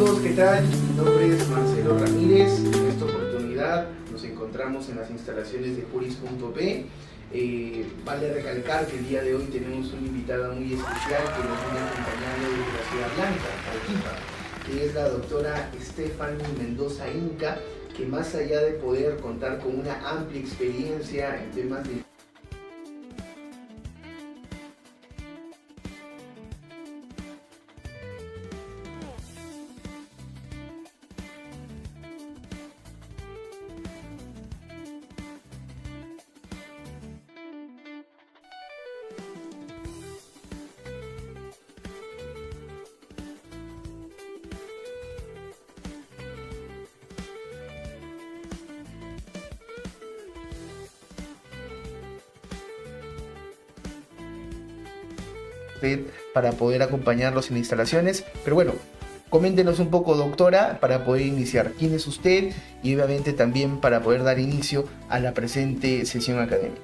amigos, ¿qué tal? Mi nombre es Marcelo Ramírez. En esta oportunidad nos encontramos en las instalaciones de Juris.p. Vale recalcar que el día de hoy tenemos una invitada muy especial que nos viene acompañando desde la Ciudad Blanca, Arequipa, que es la doctora Stephanie Mendoza Inca, que más allá de poder contar con una amplia experiencia en temas de para poder acompañarlos en instalaciones. Pero bueno, coméntenos un poco, doctora, para poder iniciar quién es usted y obviamente también para poder dar inicio a la presente sesión académica.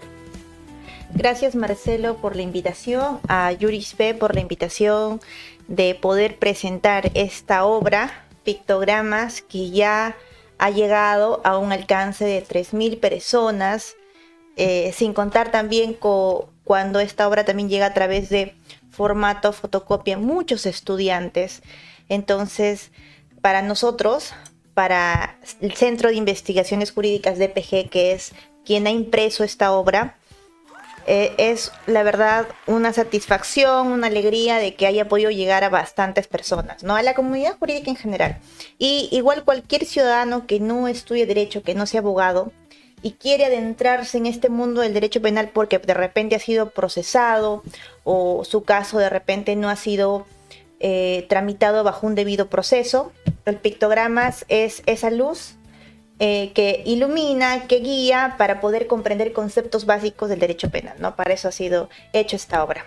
Gracias, Marcelo, por la invitación, a Juris.p por la invitación de poder presentar esta obra, Pictogramas, que ya ha llegado a un alcance de 3.000 personas, sin contar también cuando esta obra también llega a través de formato fotocopia, muchos estudiantes. Entonces, para nosotros, para el Centro de Investigaciones Jurídicas de EPG, que es quien ha impreso esta obra, es la verdad una satisfacción, una alegría de que haya podido llegar a bastantes personas, ¿no? A la comunidad jurídica en general. Y igual cualquier ciudadano que no estudie derecho, que no sea abogado, y quiere adentrarse en este mundo del derecho penal porque de repente ha sido procesado o su caso de repente no ha sido tramitado bajo un debido proceso, el Pictogramas es esa luz que ilumina, que guía para poder comprender conceptos básicos del derecho penal, ¿no? Para eso ha sido hecho esta obra.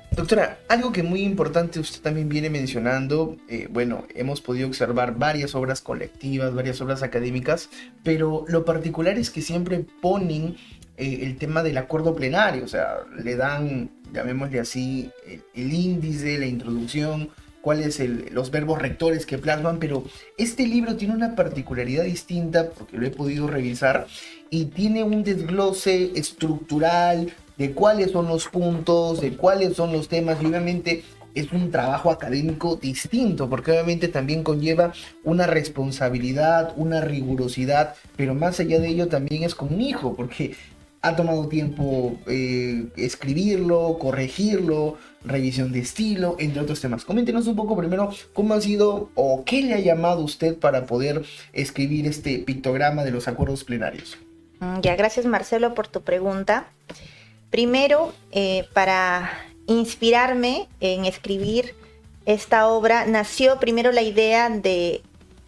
Doctora, algo que muy importante usted también viene mencionando, bueno, hemos podido observar varias obras colectivas, varias obras académicas, pero lo particular es que siempre ponen el tema del acuerdo plenario, o sea, le dan, llamémosle así, el índice, la introducción, cuáles los verbos rectores que plasman, pero este libro tiene una particularidad distinta, porque lo he podido revisar, y tiene un desglose estructural de cuáles son los puntos, de cuáles son los temas, y obviamente es un trabajo académico distinto, porque obviamente también conlleva una responsabilidad, una rigurosidad, pero más allá de ello también es como un hijo, porque ha tomado tiempo escribirlo, corregirlo, revisión de estilo, entre otros temas. Coméntenos un poco primero cómo ha sido o qué le ha llamado usted para poder escribir este pictograma de los acuerdos plenarios. Ya, gracias, Marcelo, por tu pregunta. Primero, para inspirarme en escribir esta obra, nació primero la idea de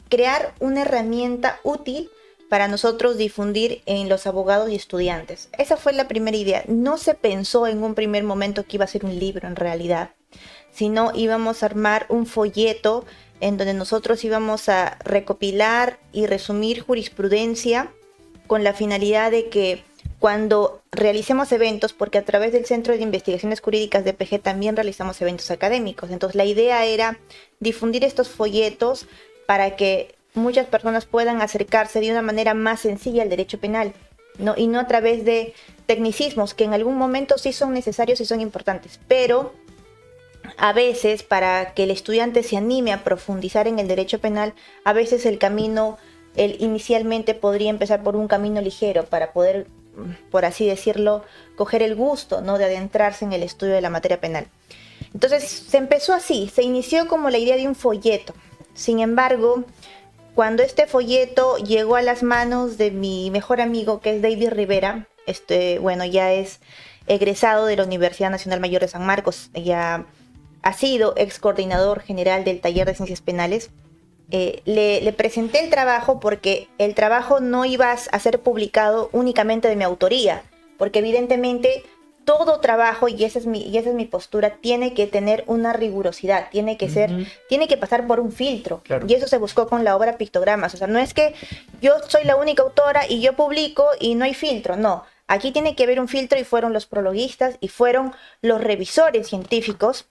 crear una herramienta útil para nosotros difundir en los abogados y estudiantes. Esa fue la primera idea. No se pensó en un primer momento que iba a ser un libro en realidad, sino íbamos a armar un folleto en donde nosotros íbamos a recopilar y resumir jurisprudencia con la finalidad de que cuando realicemos eventos, porque a través del Centro de Investigaciones Jurídicas de EPG también realizamos eventos académicos, entonces la idea era difundir estos folletos para que muchas personas puedan acercarse de una manera más sencilla al derecho penal, ¿no? Y no a través de tecnicismos que en algún momento sí son necesarios y son importantes, pero a veces para que el estudiante se anime a profundizar en el derecho penal, a veces el camino, inicialmente podría empezar por un camino ligero para poder, por así decirlo, coger el gusto, ¿no?, de adentrarse en el estudio de la materia penal. Entonces se empezó así, se inició como la idea de un folleto. Sin embargo, cuando este folleto llegó a las manos de mi mejor amigo, que es David Rivera, bueno, ya es egresado de la Universidad Nacional Mayor de San Marcos, ya ha sido ex coordinador general del taller de ciencias penales, le presenté el trabajo porque el trabajo no iba a ser publicado únicamente de mi autoría, porque evidentemente todo trabajo, y esa es mi postura, tiene que tener una rigurosidad, tiene que ser, tiene que pasar por un filtro. Claro. Y eso se buscó con la obra Pictogramas. O sea, no es que yo soy la única autora y yo publico y no hay filtro, no. Aquí tiene que haber un filtro y fueron los prologuistas y fueron los revisores científicos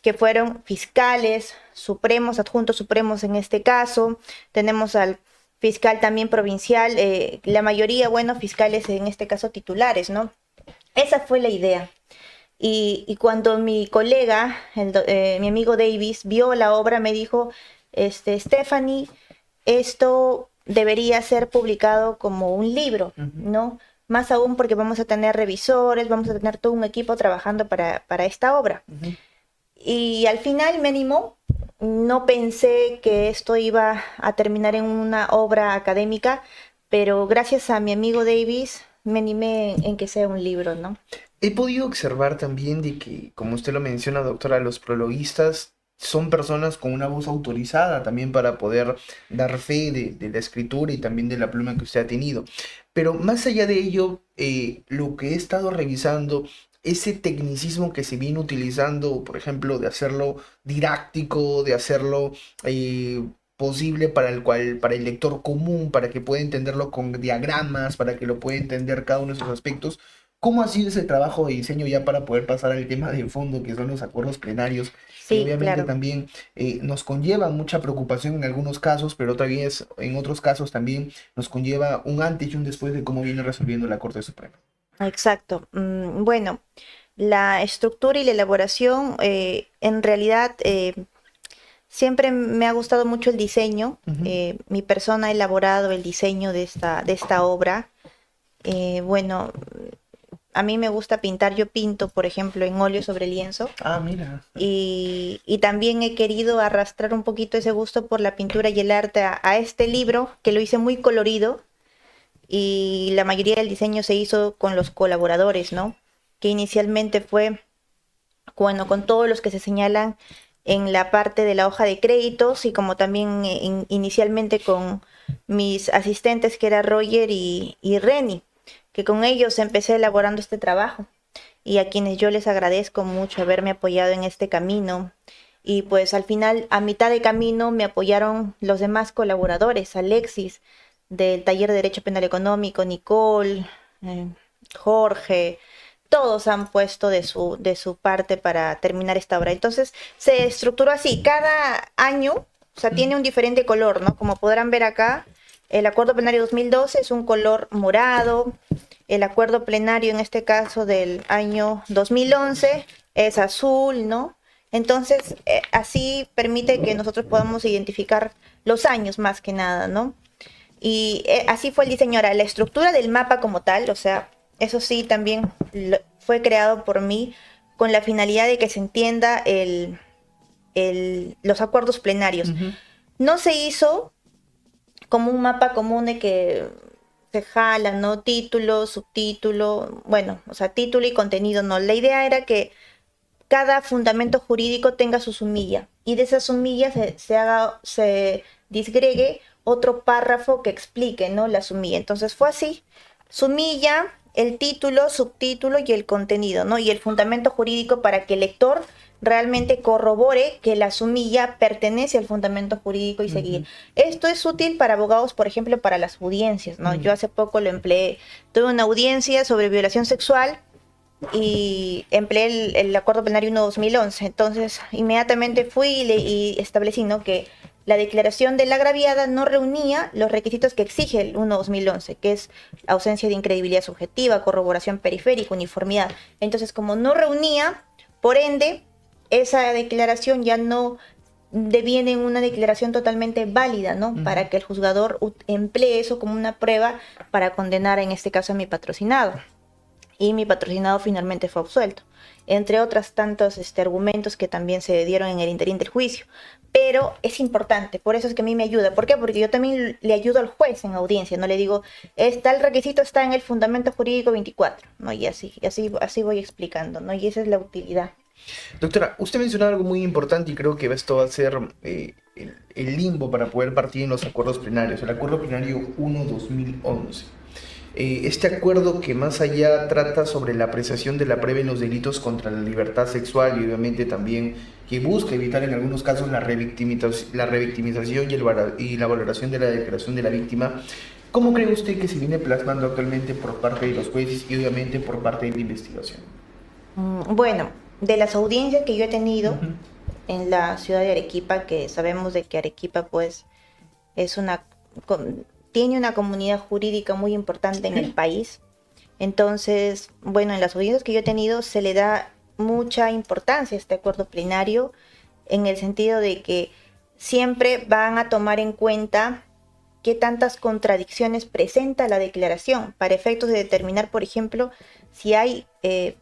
que fueron fiscales supremos, adjuntos supremos en este caso. Tenemos al fiscal también provincial, la mayoría, bueno, fiscales en este caso titulares, ¿no? Esa fue la idea. Y cuando mi colega, mi amigo Davis, vio la obra, me dijo, Stephanie, esto debería ser publicado como un libro, ¿no? Más aún porque vamos a tener revisores, vamos a tener todo un equipo trabajando para esta obra. Y al final me animó. No pensé que esto iba a terminar en una obra académica, pero gracias a mi amigo Davis me animé en que sea un libro, ¿no? He podido observar también de que, como usted lo menciona, doctora, los prologuistas son personas con una voz autorizada también para poder dar fe de la escritura y también de la pluma que usted ha tenido. Pero más allá de ello, lo que he estado revisando, ese tecnicismo que se viene utilizando, por ejemplo, de hacerlo didáctico, de hacerlo posible para el lector común, para que pueda entenderlo con diagramas, para que lo pueda entender cada uno de esos aspectos. ¿Cómo ha sido ese trabajo de diseño ya para poder pasar al tema de fondo, que son los acuerdos plenarios, que Sí, obviamente claro. también nos conlleva mucha preocupación en algunos casos, pero otra vez en otros casos también nos conlleva un antes y un después de cómo viene resolviendo la Corte Suprema? Exacto. Bueno, la estructura y la elaboración, en realidad, siempre me ha gustado mucho el diseño. Ujú. Mi persona ha elaborado el diseño de esta obra. Bueno, a mí me gusta pintar. Yo pinto, por ejemplo, en óleo sobre lienzo. Ah, mira. Y también he querido arrastrar un poquito ese gusto por la pintura y el arte a este libro, que lo hice muy colorido. Y la mayoría del diseño se hizo con los colaboradores, ¿no? Que inicialmente fue, bueno, con todos los que se señalan en la parte de la hoja de créditos y como también inicialmente con mis asistentes que era Roger y Reni, que con ellos empecé elaborando este trabajo y a quienes yo les agradezco mucho haberme apoyado en este camino. Y pues al final, a mitad de camino, me apoyaron los demás colaboradores, Alexis, del Taller de Derecho Penal Económico, Nicole, eh, Jorge, todos han puesto de su parte para terminar esta obra. Entonces se estructuró así, cada año, o sea, tiene un diferente color, ¿no? Como podrán ver acá, el acuerdo plenario 2012 es un color morado, el acuerdo plenario en este caso del año 2011 es azul, ¿no? Entonces, así permite que nosotros podamos identificar los años más que nada, ¿no? Y así fue el diseño. Ahora, la estructura del mapa como tal, o sea, eso sí también fue creado por mí con la finalidad de que se entienda los acuerdos plenarios. Ujú. No se hizo como un mapa común de que se jala, ¿no? Título, subtítulo, bueno, o sea, título y contenido, no. La idea era que cada fundamento jurídico tenga su sumilla y de esa sumilla se disgregue otro párrafo que explique, ¿no? La sumilla. Entonces fue así, sumilla, el título, subtítulo y el contenido, ¿no? Y el fundamento jurídico para que el lector realmente corrobore que la sumilla pertenece al fundamento jurídico y seguir. Esto es útil para abogados, por ejemplo, para las audiencias, ¿no? Yo hace poco lo empleé, tuve una audiencia sobre violación sexual y empleé el acuerdo plenario 1/2011. Entonces, inmediatamente fui y establecí, ¿no?, que la declaración de la agraviada no reunía los requisitos que exige el 1/2011, que es ausencia de incredibilidad subjetiva, corroboración periférica, uniformidad. Entonces, como no reunía, por ende, esa declaración ya no deviene en una declaración totalmente válida, ¿no? Para que el juzgador emplee eso como una prueba para condenar, en este caso, a mi patrocinado. Y mi patrocinado finalmente fue absuelto, entre otros tantos argumentos que también se dieron en el interín del juicio. Pero es importante, por eso es que a mí me ayuda. ¿Por qué? Porque yo también le ayudo al juez en audiencia, no le digo, el requisito está en el fundamento jurídico 24, ¿no? Y así voy explicando, ¿no? Y esa es la utilidad. Doctora, usted mencionó algo muy importante y creo que esto va a ser el limbo para poder partir en los acuerdos plenarios, el acuerdo plenario 1/2011. Este acuerdo que más allá trata sobre la apreciación de la prueba en los delitos contra la libertad sexual y obviamente también que busca evitar en algunos casos la revictimización y la valoración de la declaración de la víctima. ¿Cómo cree usted que se viene plasmando actualmente por parte de los jueces y obviamente por parte de la investigación? Bueno, de las audiencias que yo he tenido, en la ciudad de Arequipa, que sabemos de que Arequipa pues es tiene una comunidad jurídica muy importante en el país. Entonces, bueno, en las audiencias que yo he tenido se le da mucha importancia a este acuerdo plenario en el sentido de que siempre van a tomar en cuenta qué tantas contradicciones presenta la declaración para efectos de determinar, por ejemplo, si hay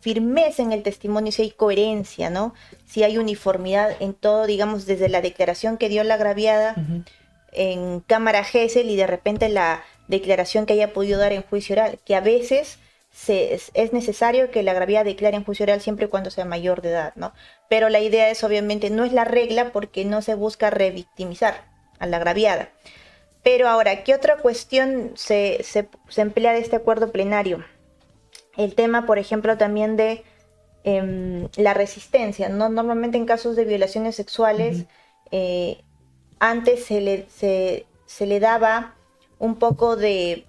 firmeza en el testimonio, si hay coherencia, ¿no? Si hay uniformidad en todo, digamos, desde la declaración que dio la agraviada en Cámara Gesell y de repente la declaración que haya podido dar en juicio oral, que a veces es necesario que la agraviada declare en juicio oral siempre y cuando sea mayor de edad, ¿no? Pero la idea es, obviamente, no es la regla porque no se busca revictimizar a la agraviada. Pero ahora, ¿qué otra cuestión se emplea de este acuerdo plenario? El tema, por ejemplo, también de la resistencia, ¿no? Normalmente en casos de violaciones sexuales, antes se le daba un poco de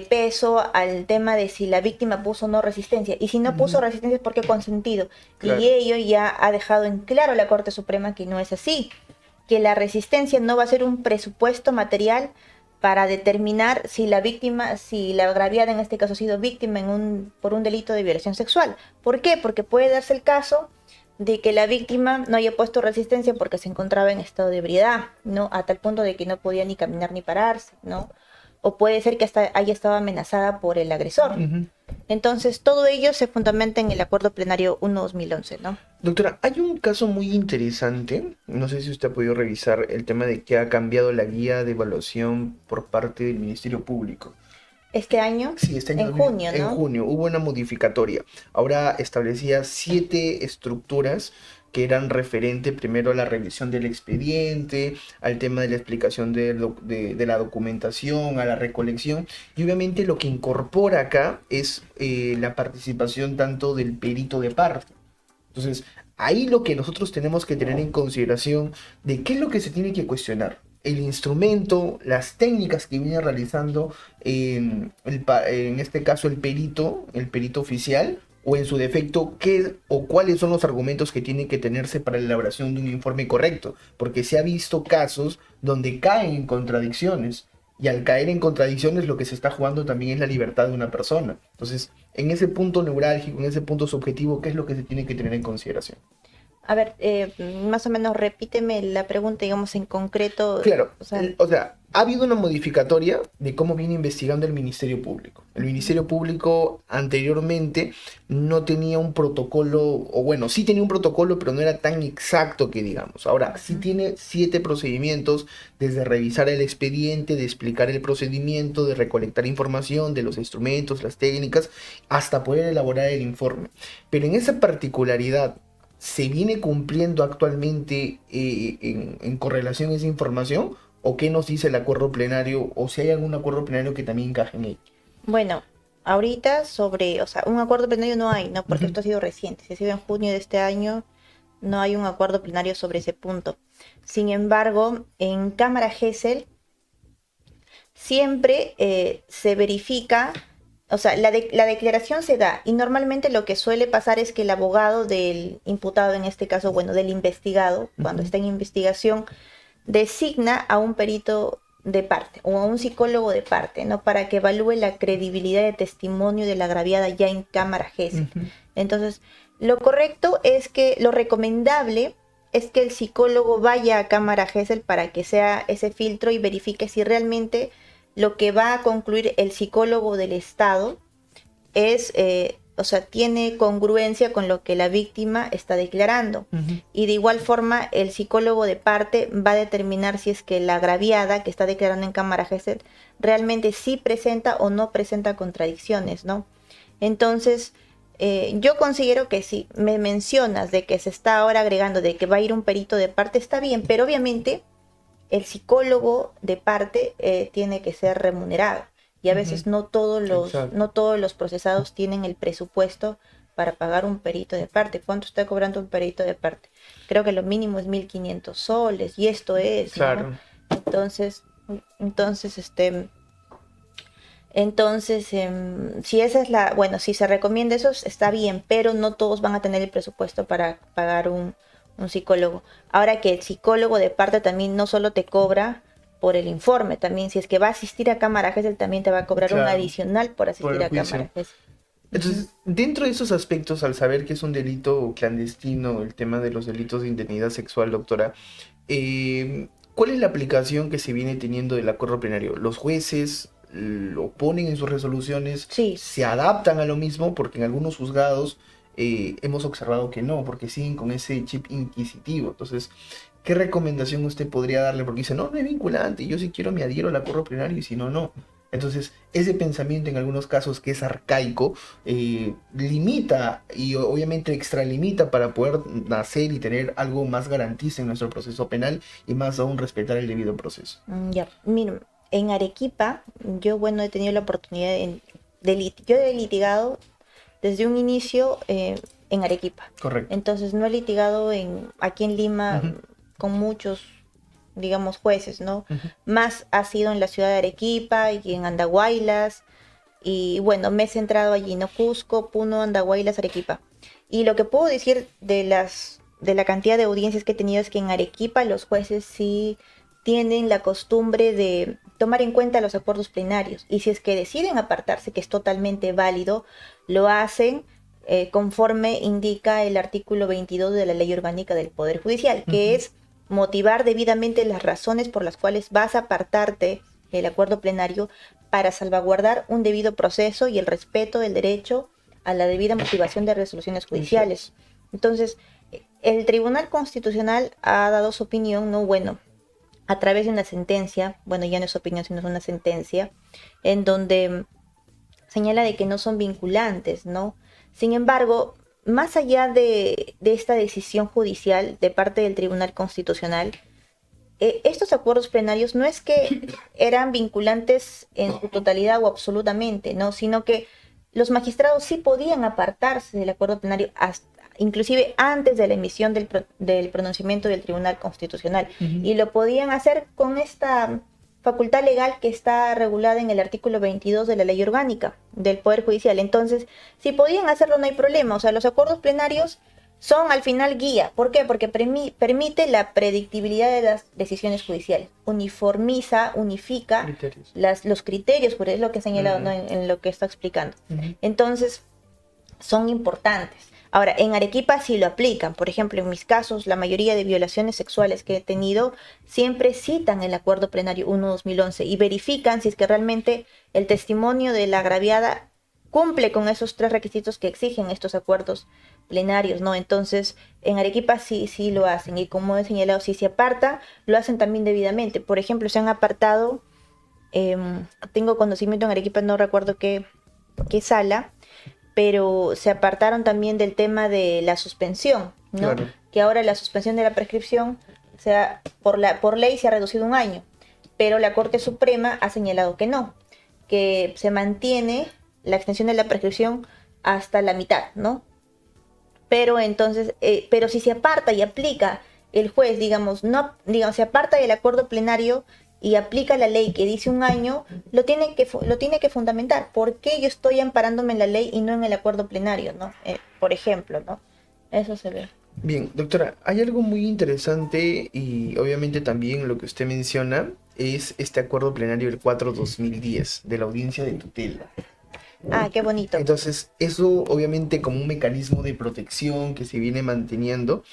peso al tema de si la víctima puso o no resistencia. Y si no puso resistencia es porque consentido. Claro. Y ello ya ha dejado en claro la Corte Suprema que no es así. Que la resistencia no va a ser un presupuesto material para determinar si la víctima, si la agraviada en este caso ha sido víctima por un delito de violación sexual. ¿Por qué? Porque puede darse el caso de que la víctima no haya puesto resistencia porque se encontraba en estado de ebriedad, ¿no? A tal punto de que no podía ni caminar ni pararse, ¿no? O puede ser que hasta haya estado amenazada por el agresor. Entonces, todo ello se fundamenta en el Acuerdo Plenario 1/2011, ¿no? Doctora, hay un caso muy interesante, no sé si usted ha podido revisar el tema de que ha cambiado la guía de evaluación por parte del Ministerio Público. ¿Este año? Sí, este año. En junio, ¿no? En junio hubo una modificatoria. Ahora establecía 7 estructuras que eran referente primero a la revisión del expediente, al tema de la explicación de la documentación, a la recolección, y obviamente lo que incorpora acá es la participación tanto del perito de parte. Entonces, ahí lo que nosotros tenemos que tener en consideración de qué es lo que se tiene que cuestionar. El instrumento, las técnicas que viene realizando en este caso el perito oficial, o en su defecto, qué o cuáles son los argumentos que tienen que tenerse para la elaboración de un informe correcto, porque se ha visto casos donde caen en contradicciones, y al caer en contradicciones lo que se está jugando también es la libertad de una persona. Entonces, en ese punto neurálgico, en ese punto subjetivo, ¿qué es lo que se tiene que tener en consideración? A ver, más o menos repíteme la pregunta, digamos, en concreto. Claro, o sea, ha habido una modificatoria de cómo viene investigando el Ministerio Público. El Ministerio Público anteriormente no tenía un protocolo, o bueno, sí tenía un protocolo, pero no era tan exacto que digamos. Ahora, sí tiene 7 procedimientos, desde revisar el expediente, de explicar el procedimiento, de recolectar información, de los instrumentos, las técnicas, hasta poder elaborar el informe. Pero en esa particularidad, ¿se viene cumpliendo actualmente en correlación a esa información? ¿O qué nos dice el acuerdo plenario? ¿O si hay algún acuerdo plenario que también encaje en él? Bueno, ahorita un acuerdo plenario no hay, ¿no? Porque esto ha sido reciente. Si ha sido en junio de este año, no hay un acuerdo plenario sobre ese punto. Sin embargo, en Cámara Gesell siempre se verifica. O sea, la declaración se da y normalmente lo que suele pasar es que el abogado del imputado, en este caso, bueno, del investigado, cuando está en investigación, designa a un perito de parte o a un psicólogo de parte, ¿no? Para que evalúe la credibilidad de testimonio de la agraviada ya en Cámara Gesell. Entonces, lo correcto es que, lo recomendable es que el psicólogo vaya a Cámara Gesell para que sea ese filtro y verifique si realmente lo que va a concluir el psicólogo del Estado es, tiene congruencia con lo que la víctima está declarando. Y de igual forma, el psicólogo de parte va a determinar si es que la agraviada que está declarando en Cámara Gesell realmente sí presenta o no presenta contradicciones, ¿no? Entonces, yo considero que si me mencionas de que se está ahora agregando de que va a ir un perito de parte, está bien, pero obviamente el psicólogo de parte tiene que ser remunerado y a veces no todos los procesados tienen el presupuesto para pagar un perito de parte. ¿Cuánto está cobrando un perito de parte? Creo que lo mínimo es 1.500 soles y esto es, claro, ¿no? Entonces, si esa es si se recomienda eso, está bien, pero no todos van a tener el presupuesto para pagar un un psicólogo. Ahora que el psicólogo de parte también no solo te cobra por el informe, también si es que va a asistir a cámara Gesell, también te va a cobrar un Claro, adicional por por asistir el a cámara juicio. Gesell. Ujú. Entonces, dentro de esos aspectos, al saber que es un delito clandestino, el tema de los delitos de indemnidad sexual, doctora, ¿cuál es la aplicación que se viene teniendo del acuerdo plenario? ¿Los jueces lo ponen en sus resoluciones, Sí. se adaptan a lo mismo? Porque en algunos juzgados hemos observado que no, porque siguen con ese chip inquisitivo. Entonces, ¿qué recomendación usted podría darle? Porque dice, no, no es vinculante, yo si quiero me adhiero al acuerdo plenario y si no, no. Entonces, ese pensamiento en algunos casos que es arcaico, limita y obviamente extralimita para poder nacer y tener algo más garantista en nuestro proceso penal y más aún respetar el debido proceso. Ya, miren, en Arequipa, yo, bueno, he tenido la oportunidad yo he litigado desde un inicio en Arequipa. Correcto. Entonces, no he litigado aquí en Lima Ujú, con muchos, digamos, jueces, ¿no? ujú. Más ha sido en la ciudad de Arequipa y en Andahuaylas. Y bueno, me he centrado allí, ¿no? Cusco, Puno, Andahuaylas, Arequipa. Y lo que puedo decir de la cantidad de audiencias que he tenido es que en Arequipa los jueces sí tienen la costumbre de tomar en cuenta los acuerdos plenarios. Y si es que deciden apartarse, que es totalmente válido, lo hacen conforme indica el artículo 22 de la Ley Orgánica del Poder Judicial, que Ujú. es motivar debidamente las razones por las cuales vas a apartarte del acuerdo plenario para salvaguardar un debido proceso y el respeto del derecho a la debida motivación de resoluciones judiciales. Entonces, el Tribunal Constitucional ha dado su opinión, ¿no? Bueno, a través de una sentencia, bueno, ya no es opinión, sino es una sentencia, en donde señala de que no son vinculantes, ¿no? Sin embargo, más allá de esta decisión judicial de parte del Tribunal Constitucional, estos acuerdos plenarios no es que eran vinculantes en su totalidad o absolutamente, ¿no? Sino que los magistrados sí podían apartarse del acuerdo plenario inclusive antes de la emisión del pronunciamiento del Tribunal Constitucional. Ujú. Y lo podían hacer con esta facultad legal que está regulada en el artículo 22 de la Ley Orgánica del Poder Judicial. Entonces, si podían hacerlo, no hay problema. O sea, los acuerdos plenarios son al final guía. ¿Por qué? Porque permite la predictibilidad de las decisiones judiciales. Uniformiza, unifica Criterios. los criterios, por es lo que he señalado, ¿no? Ujú, en lo que está explicando. ujú. Entonces, son importantes. Ahora, en Arequipa sí lo aplican. Por ejemplo, en mis casos, la mayoría de violaciones sexuales que he tenido siempre citan el Acuerdo Plenario 1/2011 y verifican si es que realmente el testimonio de la agraviada cumple con esos tres requisitos que exigen estos acuerdos plenarios, ¿no? Entonces, en Arequipa sí lo hacen y como he señalado, si se aparta, lo hacen también debidamente. Por ejemplo, se han apartado, tengo conocimiento en Arequipa, no recuerdo qué sala, pero se apartaron también del tema de la suspensión, ¿no? Claro. Que ahora la suspensión de la prescripción por ley se ha reducido un año, pero la Corte Suprema ha señalado que no, que se mantiene la extensión de la prescripción hasta la mitad, ¿no? Pero entonces, pero si se aparta y aplica el juez, digamos, no, digamos, se aparta del acuerdo plenario y aplica la ley que dice un año, lo tiene que fundamentar. ¿Por qué yo estoy amparándome en la ley y no en el acuerdo plenario, ¿no? Por ejemplo, ¿no? Eso se ve. Bien, doctora, hay algo muy interesante y obviamente también lo que usted menciona es este acuerdo plenario del 4/2010 de la audiencia de tutela. Ah, qué bonito. Entonces, eso obviamente como un mecanismo de protección que se viene manteniendo,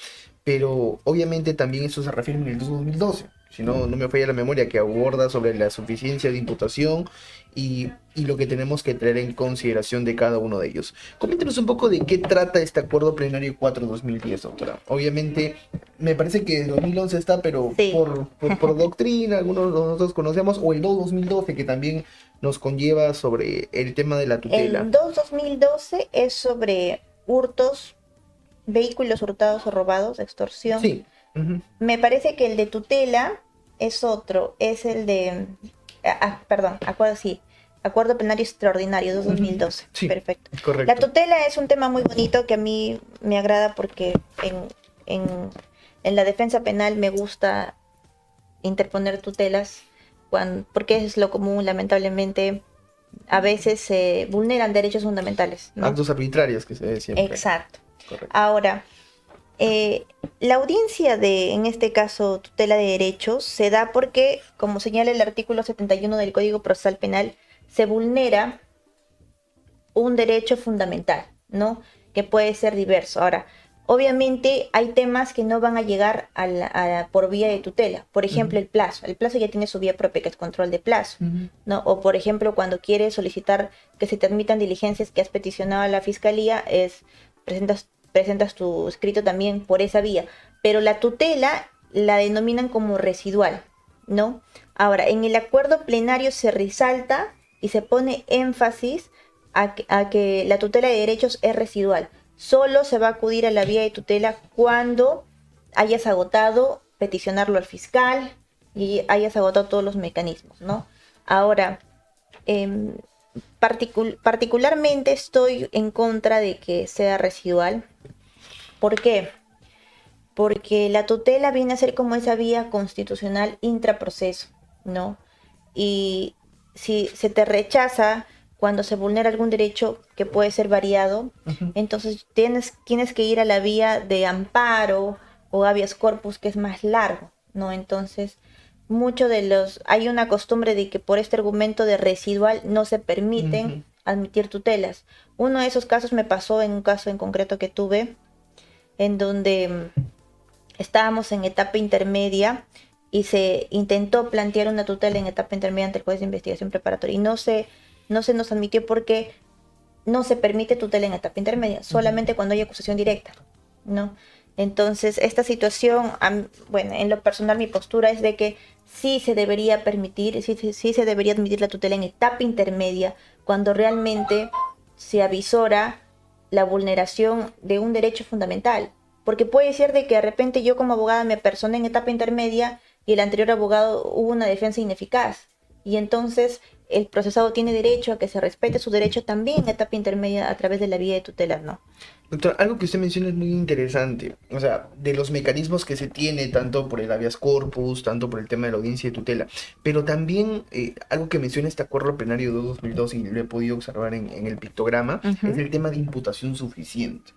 pero obviamente también eso se refiere en el 2012, si no, no me falla la memoria, que aborda sobre la suficiencia de imputación y lo que tenemos que tener en consideración de cada uno de ellos. Coméntenos un poco de qué trata este acuerdo plenario 4/2010, doctora. Obviamente, me parece que el 2011 está, pero Sí. por doctrina, algunos de nosotros conocemos, o el 2/2012, que también nos conlleva sobre el tema de la tutela. El 2/2012 es sobre hurtos, vehículos hurtados o robados, extorsión. Sí. Ujú. Me parece que el de tutela es otro, es el de, perdón, acuerdo plenario extraordinario de 2012. Sí, Perfecto. correcto. La tutela es un tema muy bonito que a mí me agrada porque en la defensa penal me gusta interponer tutelas porque es lo común, lamentablemente. A veces se vulneran derechos fundamentales, ¿no? Actos arbitrarios que se ve siempre. Exacto. Correcto. Ahora, La audiencia de, en este caso, tutela de derechos, se da porque, como señala el artículo 71 del Código Procesal Penal, se vulnera un derecho fundamental, ¿no? Que puede ser diverso. Ahora, obviamente hay temas que no van a llegar por vía de tutela. Por ejemplo, el plazo. El plazo ya tiene su vía propia, que es control de plazo, ¿no? O, por ejemplo, cuando quieres solicitar que se te admitan diligencias que has peticionado a la fiscalía, presentas tu escrito también por esa vía. Pero la tutela la denominan como residual, ¿no? Ahora, en el acuerdo plenario se resalta y se pone énfasis a que la tutela de derechos es residual. Solo se va a acudir a la vía de tutela cuando hayas agotado peticionarlo al fiscal y hayas agotado todos los mecanismos, ¿no? Ahora, em, particularmente estoy en contra de que sea residual. ¿Por qué? Porque la tutela viene a ser como esa vía constitucional intraproceso, ¿no? Y si se te rechaza cuando se vulnera algún derecho que puede ser variado, entonces tienes que ir a la vía de amparo o habeas corpus, que es más largo, ¿no? Entonces, hay una costumbre de que por este argumento de residual no se permiten admitir tutelas. Uno de esos casos me pasó en un caso en concreto que tuve, en donde estábamos en etapa intermedia y se intentó plantear una tutela en etapa intermedia ante el juez de investigación preparatoria y no se nos admitió porque no se permite tutela en etapa intermedia, solamente cuando hay acusación directa, ¿no? Entonces, esta situación, bueno, en lo personal mi postura es de que sí se debería permitir, sí se debería admitir la tutela en etapa intermedia cuando realmente se avisora la vulneración de un derecho fundamental. Porque puede ser de que de repente yo como abogada me personé en etapa intermedia y el anterior abogado hubo una defensa ineficaz. Y entonces el procesado tiene derecho a que se respete su derecho también en etapa intermedia a través de la vía de tutela, ¿no? Doctor, algo que usted menciona es muy interesante. O sea, de los mecanismos que se tiene, tanto por el habeas corpus, tanto por el tema de la audiencia de tutela, pero también algo que menciona este acuerdo plenario de 2002 y lo he podido observar en el pictograma, es el tema de imputación suficiente.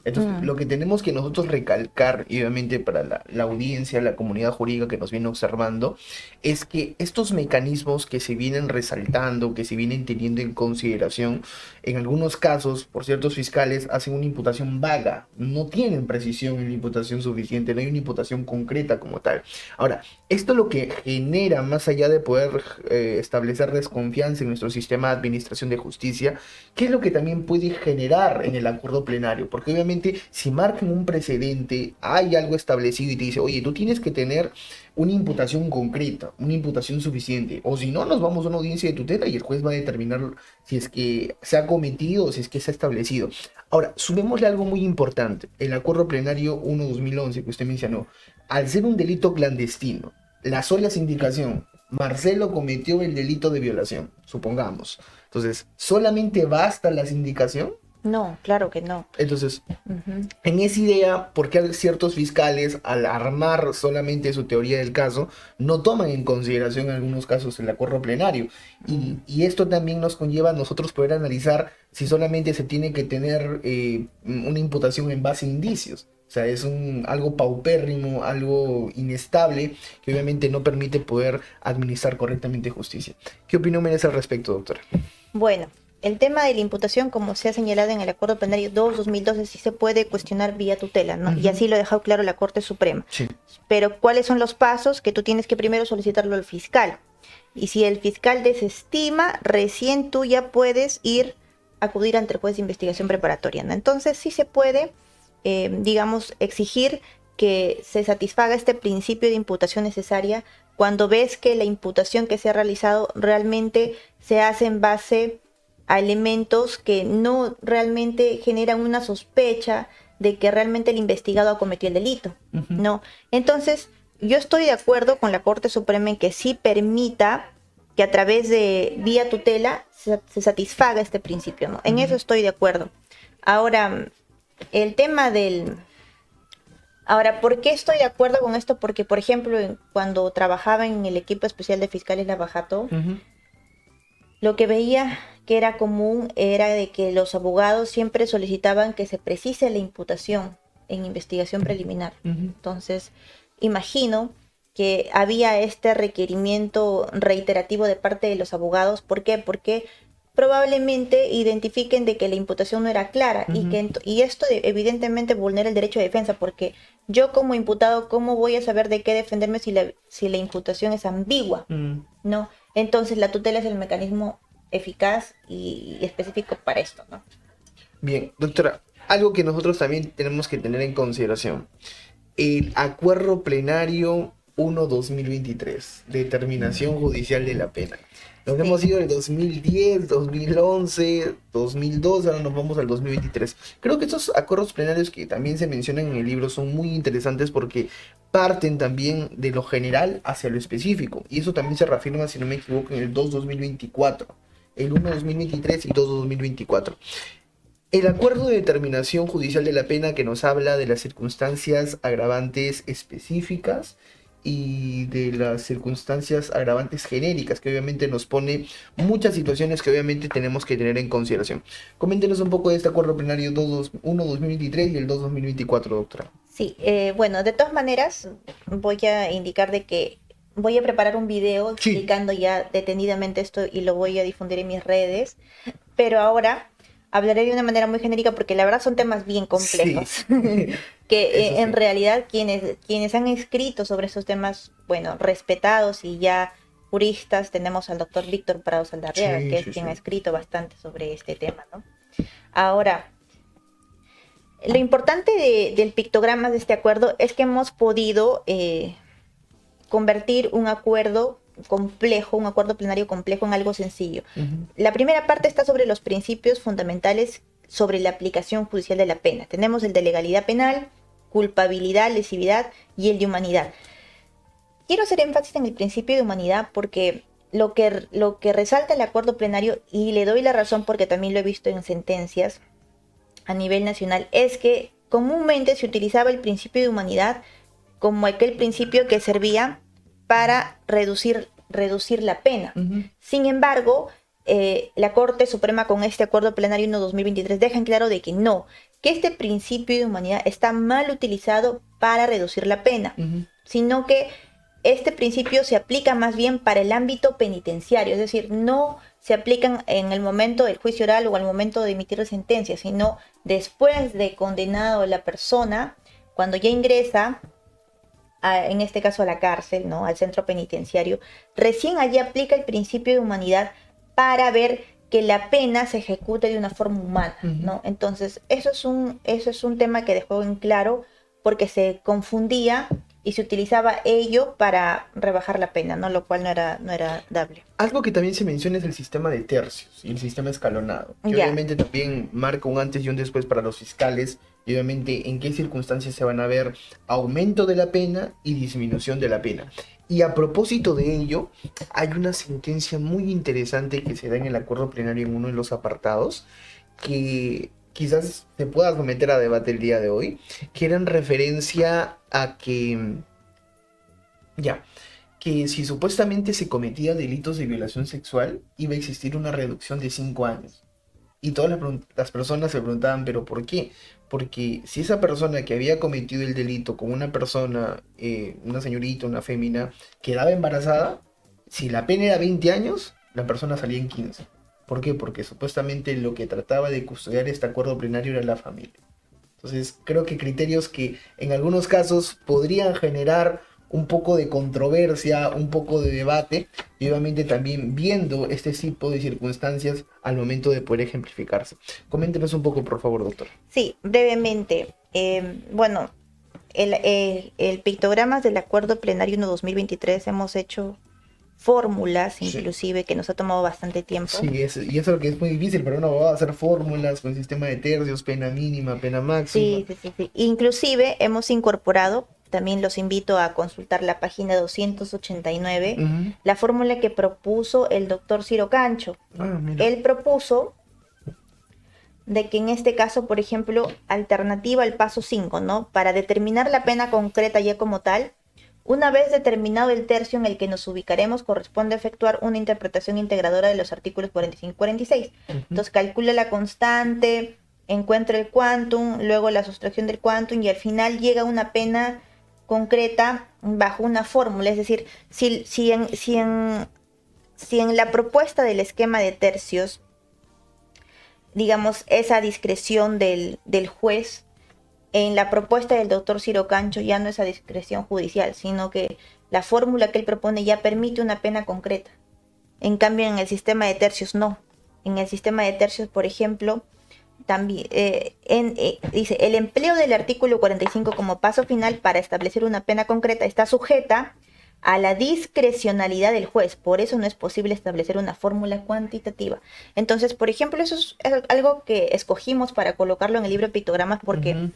Entonces, lo que tenemos que nosotros recalcar, y obviamente para la audiencia, la comunidad jurídica que nos viene observando, es que estos mecanismos que se vienen resaltando, que se vienen teniendo en consideración, en algunos casos, por ciertos fiscales, hacen una imputación vaga, no tienen precisión en la imputación suficiente, no hay una imputación concreta como tal. Ahora, esto lo que genera, más allá de poder establecer desconfianza en nuestro sistema de administración de justicia, ¿qué es lo que también puede generar en el acuerdo plenario? Porque obviamente si marcan un precedente, hay algo establecido y te dice, oye, tú tienes que tener una imputación concreta, una imputación suficiente, o si no, nos vamos a una audiencia de tutela y el juez va a determinar si es que se ha cometido o si es que se ha establecido. Ahora, sumémosle algo muy importante, el acuerdo plenario 1/2011 que usted mencionó, al ser un delito clandestino, la sola indicación, Marcelo cometió el delito de violación, supongamos. Entonces, ¿solamente basta la sindicación? No, claro que no. Entonces, en esa idea, ¿por qué ciertos fiscales, al armar solamente su teoría del caso, no toman en consideración en algunos casos el acuerdo plenario? Y esto también nos conlleva a nosotros poder analizar si solamente se tiene que tener una imputación en base a indicios. O sea, es algo paupérrimo, algo inestable, que obviamente no permite poder administrar correctamente justicia. ¿Qué opinión merece al respecto, doctora? Bueno, el tema de la imputación, como se ha señalado en el Acuerdo Plenario 2/2012, sí se puede cuestionar vía tutela, ¿no? Y así lo ha dejado claro la Corte Suprema. Sí. Pero, ¿cuáles son los pasos? Que tú tienes que primero solicitarlo al fiscal. Y si el fiscal desestima, recién tú ya puedes acudir ante el juez de investigación preparatoria, ¿no? Entonces, sí se puede, digamos, exigir que se satisfaga este principio de imputación necesaria cuando ves que la imputación que se ha realizado realmente se hace en base a elementos que no realmente generan una sospecha de que realmente el investigado ha cometido el delito, ¿no? Entonces, yo estoy de acuerdo con la Corte Suprema en que sí permita que a través de vía tutela se satisfaga este principio, ¿no? En eso estoy de acuerdo. Ahora, el tema del... Ahora, ¿por qué estoy de acuerdo con esto? Porque, por ejemplo, cuando trabajaba en el equipo especial de fiscales Lavajato, lo que veía que era común era de que los abogados siempre solicitaban que se precise la imputación en investigación preliminar. Entonces, imagino que había este requerimiento reiterativo de parte de los abogados. ¿Por qué? Porque probablemente identifiquen de que la imputación no era clara y esto evidentemente vulnera el derecho de defensa, porque yo como imputado, ¿cómo voy a saber de qué defenderme si la imputación es ambigua? ¿No? Entonces la tutela es el mecanismo eficaz y específico para esto, ¿no? Bien, doctora, algo que nosotros también tenemos que tener en consideración. El acuerdo plenario 1/2023, determinación judicial de la pena. Nos hemos ido del 2010, 2011, 2002, ahora nos vamos al 2023. Creo que estos acuerdos plenarios que también se mencionan en el libro son muy interesantes porque parten también de lo general hacia lo específico. Y eso también se reafirma, si no me equivoco, en el 2/2024. El 1/2023 y 2/2024. El acuerdo de determinación judicial de la pena que nos habla de las circunstancias agravantes específicas y de las circunstancias agravantes genéricas, que obviamente nos pone muchas situaciones que obviamente tenemos que tener en consideración. Coméntenos un poco de este acuerdo plenario 1/2023 y el 2/2024, doctora. Sí, bueno, de todas maneras voy a indicar de que voy a preparar un video explicando ya detenidamente esto y lo voy a difundir en mis redes, pero ahora hablaré de una manera muy genérica porque la verdad son temas bien complejos. Que en realidad quienes han escrito sobre estos temas, bueno, respetados y ya juristas, tenemos al doctor Víctor Prado Saldarriaga, que es quien ha escrito bastante sobre este tema, ¿no? Ahora, lo importante del pictograma de este acuerdo es que hemos podido convertir un acuerdo complejo, un acuerdo plenario complejo en algo sencillo. La primera parte está sobre los principios fundamentales sobre la aplicación judicial de la pena. Tenemos el de legalidad penal, culpabilidad, lesividad y el de humanidad. Quiero hacer énfasis en el principio de humanidad porque lo que resalta el acuerdo plenario, y le doy la razón porque también lo he visto en sentencias a nivel nacional, es que comúnmente se utilizaba el principio de humanidad como aquel principio que servía para reducir la pena. Sin embargo, la Corte Suprema con este acuerdo plenario 1/2023 deja en claro de que no, que este principio de humanidad está mal utilizado para reducir la pena, sino que este principio se aplica más bien para el ámbito penitenciario, es decir, no se aplican en el momento del juicio oral o al momento de emitir la sentencia, sino después de condenado la persona, cuando ya ingresa, en este caso a la cárcel, ¿no? Al centro penitenciario, recién allí aplica el principio de humanidad para ver que la pena se ejecute de una forma humana, ¿no? Entonces, eso es un tema que dejó en claro porque se confundía y se utilizaba ello para rebajar la pena, ¿no? Lo cual no era dable. Algo que también se menciona es el sistema de tercios y el sistema escalonado, que obviamente también marca un antes y un después para los fiscales, y obviamente en qué circunstancias se van a ver aumento de la pena y disminución de la pena. Y a propósito de ello, hay una sentencia muy interesante que se da en el acuerdo plenario en uno de los apartados, que quizás se pueda someter a debate el día de hoy, que era en referencia a que si supuestamente se cometía delitos de violación sexual, iba a existir una reducción de 5 años. Y todas las personas se preguntaban, ¿pero por qué? Porque si esa persona que había cometido el delito con una persona, una señorita, una fémina, quedaba embarazada, si la pena era 20 años, la persona salía en 15. ¿Por qué? Porque supuestamente lo que trataba de custodiar este acuerdo plenario era la familia. Entonces, creo que criterios que en algunos casos podrían generar un poco de controversia, un poco de debate, y obviamente también viendo este tipo de circunstancias al momento de poder ejemplificarse. Coméntenos un poco, por favor, doctor. Sí, brevemente. Bueno, el pictogramas del acuerdo plenario 1/2023 hemos hecho fórmulas, inclusive, que nos ha tomado bastante tiempo. Sí, y eso es lo que es muy difícil para una abogada, hacer fórmulas con sistema de tercios, pena mínima, pena máxima. Sí. Inclusive hemos incorporado, también los invito a consultar la página 289, la fórmula que propuso el doctor Ciro Cancho. Él propuso de que en este caso, por ejemplo, alternativa al paso 5, ¿no? Para determinar la pena concreta ya como tal, una vez determinado el tercio en el que nos ubicaremos, corresponde efectuar una interpretación integradora de los artículos 45 y 46. Entonces calcula la constante, encuentra el quantum, luego la sustracción del quantum y al final llega a una pena concreta bajo una fórmula. Es decir, si en la propuesta del esquema de tercios, digamos, esa discreción del juez, en la propuesta del doctor Ciro Cancho ya no es a discreción judicial, sino que la fórmula que él propone ya permite una pena concreta. En cambio, en el sistema de tercios no. En el sistema de tercios, por ejemplo, también dice, el empleo del artículo 45 como paso final para establecer una pena concreta está sujeta a la discrecionalidad del juez. Por eso no es posible establecer una fórmula cuantitativa. Entonces, por ejemplo, eso es algo que escogimos para colocarlo en el libro de pictogramas porque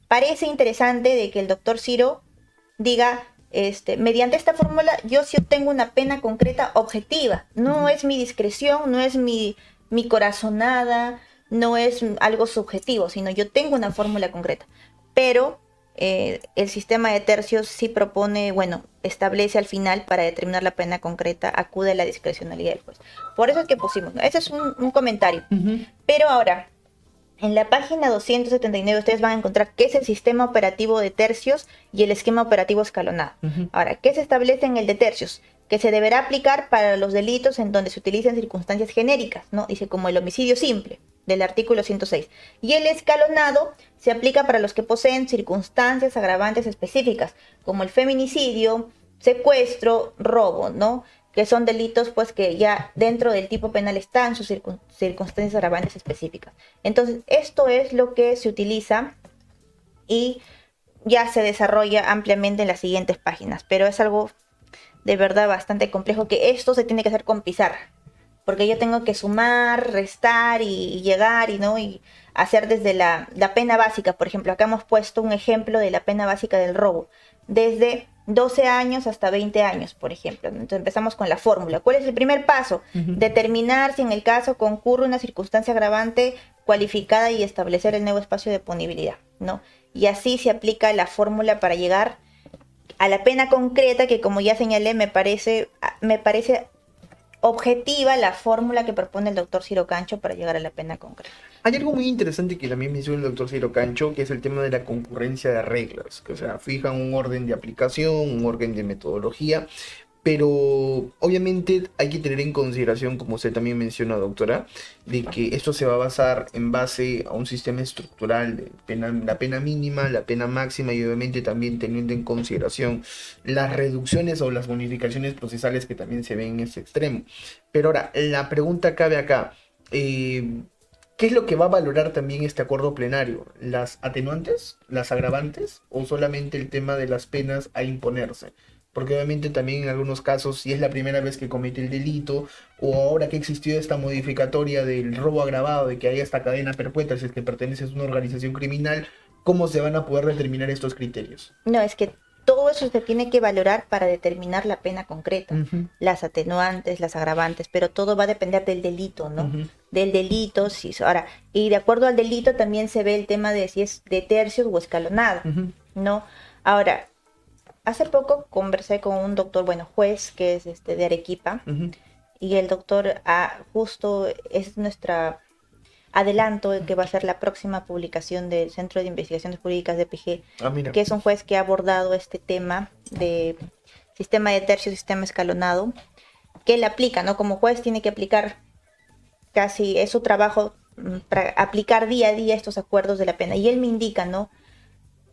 parece interesante de que el doctor Ciro diga, mediante esta fórmula yo sí obtengo una pena concreta objetiva. No es mi discreción, no es mi corazonada, no es algo subjetivo, sino yo tengo una fórmula concreta. Pero el sistema de tercios sí propone, bueno, establece al final para determinar la pena concreta, acude a la discrecionalidad del juez. Por eso es que pusimos, ¿no? Ese es un comentario. Pero ahora, en la página 279 ustedes van a encontrar qué es el sistema operativo de tercios y el esquema operativo escalonado. Ahora, ¿qué se establece en el de tercios? Que se deberá aplicar para los delitos en donde se utilicen circunstancias genéricas, ¿no? Dice como el homicidio simple, del artículo 106. Y el escalonado se aplica para los que poseen circunstancias agravantes específicas, como el feminicidio, secuestro, robo, ¿no? Que son delitos pues que ya dentro del tipo penal están sus circunstancias agravantes específicas. Entonces, esto es lo que se utiliza y ya se desarrolla ampliamente en las siguientes páginas, pero es algo de verdad bastante complejo, que esto se tiene que hacer con pizarra, porque yo tengo que sumar, restar y llegar y hacer desde la pena básica. Por ejemplo, acá hemos puesto un ejemplo de la pena básica del robo, desde 12 años hasta 20 años, por ejemplo. Entonces empezamos con la fórmula. ¿Cuál es el primer paso? Determinar si en el caso concurre una circunstancia agravante cualificada y establecer el nuevo espacio de punibilidad, ¿no? Y así se aplica la fórmula para llegar a la pena concreta, que como ya señalé, me parece objetiva la fórmula que propone el doctor Ciro Cancho para llegar a la pena concreta. Hay algo muy interesante que también menciona el doctor Ciro Cancho, que es el tema de la concurrencia de reglas, que o sea, fijan un orden de aplicación, un orden de metodología, pero obviamente hay que tener en consideración, como usted también menciona, doctora, de que esto se va a basar en base a un sistema estructural de la pena mínima, la pena máxima y obviamente también teniendo en consideración las reducciones o las bonificaciones procesales que también se ven en ese extremo. Pero ahora, la pregunta cabe acá, ¿qué es lo que va a valorar también este acuerdo plenario? ¿Las atenuantes, las agravantes o solamente el tema de las penas a imponerse? Porque obviamente también en algunos casos, si es la primera vez que comete el delito, o ahora que existió esta modificatoria del robo agravado, de que haya esta cadena perpetua, si es que perteneces a una organización criminal, ¿cómo se van a poder determinar estos criterios? No, es que todo eso se tiene que valorar para determinar la pena concreta, las atenuantes, las agravantes, pero todo va a depender del delito, ¿no? Del delito, sí. Ahora, y de acuerdo al delito también se ve el tema de si es de tercios o escalonado, ¿no? Ahora, hace poco conversé con un doctor, juez, que es de Arequipa, y el doctor justo es nuestra adelanto de que va a ser la próxima publicación del Centro de Investigaciones Jurídicas de PG, que es un juez que ha abordado este tema de sistema de tercio, sistema escalonado, que él aplica, ¿no? Como juez tiene que aplicar, casi es su trabajo, para aplicar día a día estos acuerdos de la pena. Y él me indica, ¿no?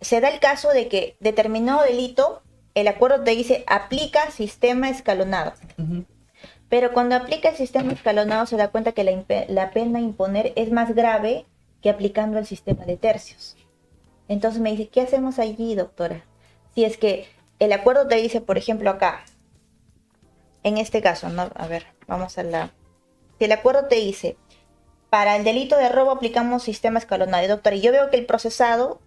Se da el caso de que determinado delito, el acuerdo te dice aplica sistema escalonado. Pero cuando aplica el sistema escalonado se da cuenta que la pena a imponer es más grave que aplicando el sistema de tercios. Entonces me dice, ¿qué hacemos allí, doctora? Si es que el acuerdo te dice, por ejemplo, acá, en este caso, ¿no? A ver, vamos a si el acuerdo te dice, para el delito de robo aplicamos sistema escalonado. Y doctora, y yo veo que el procesado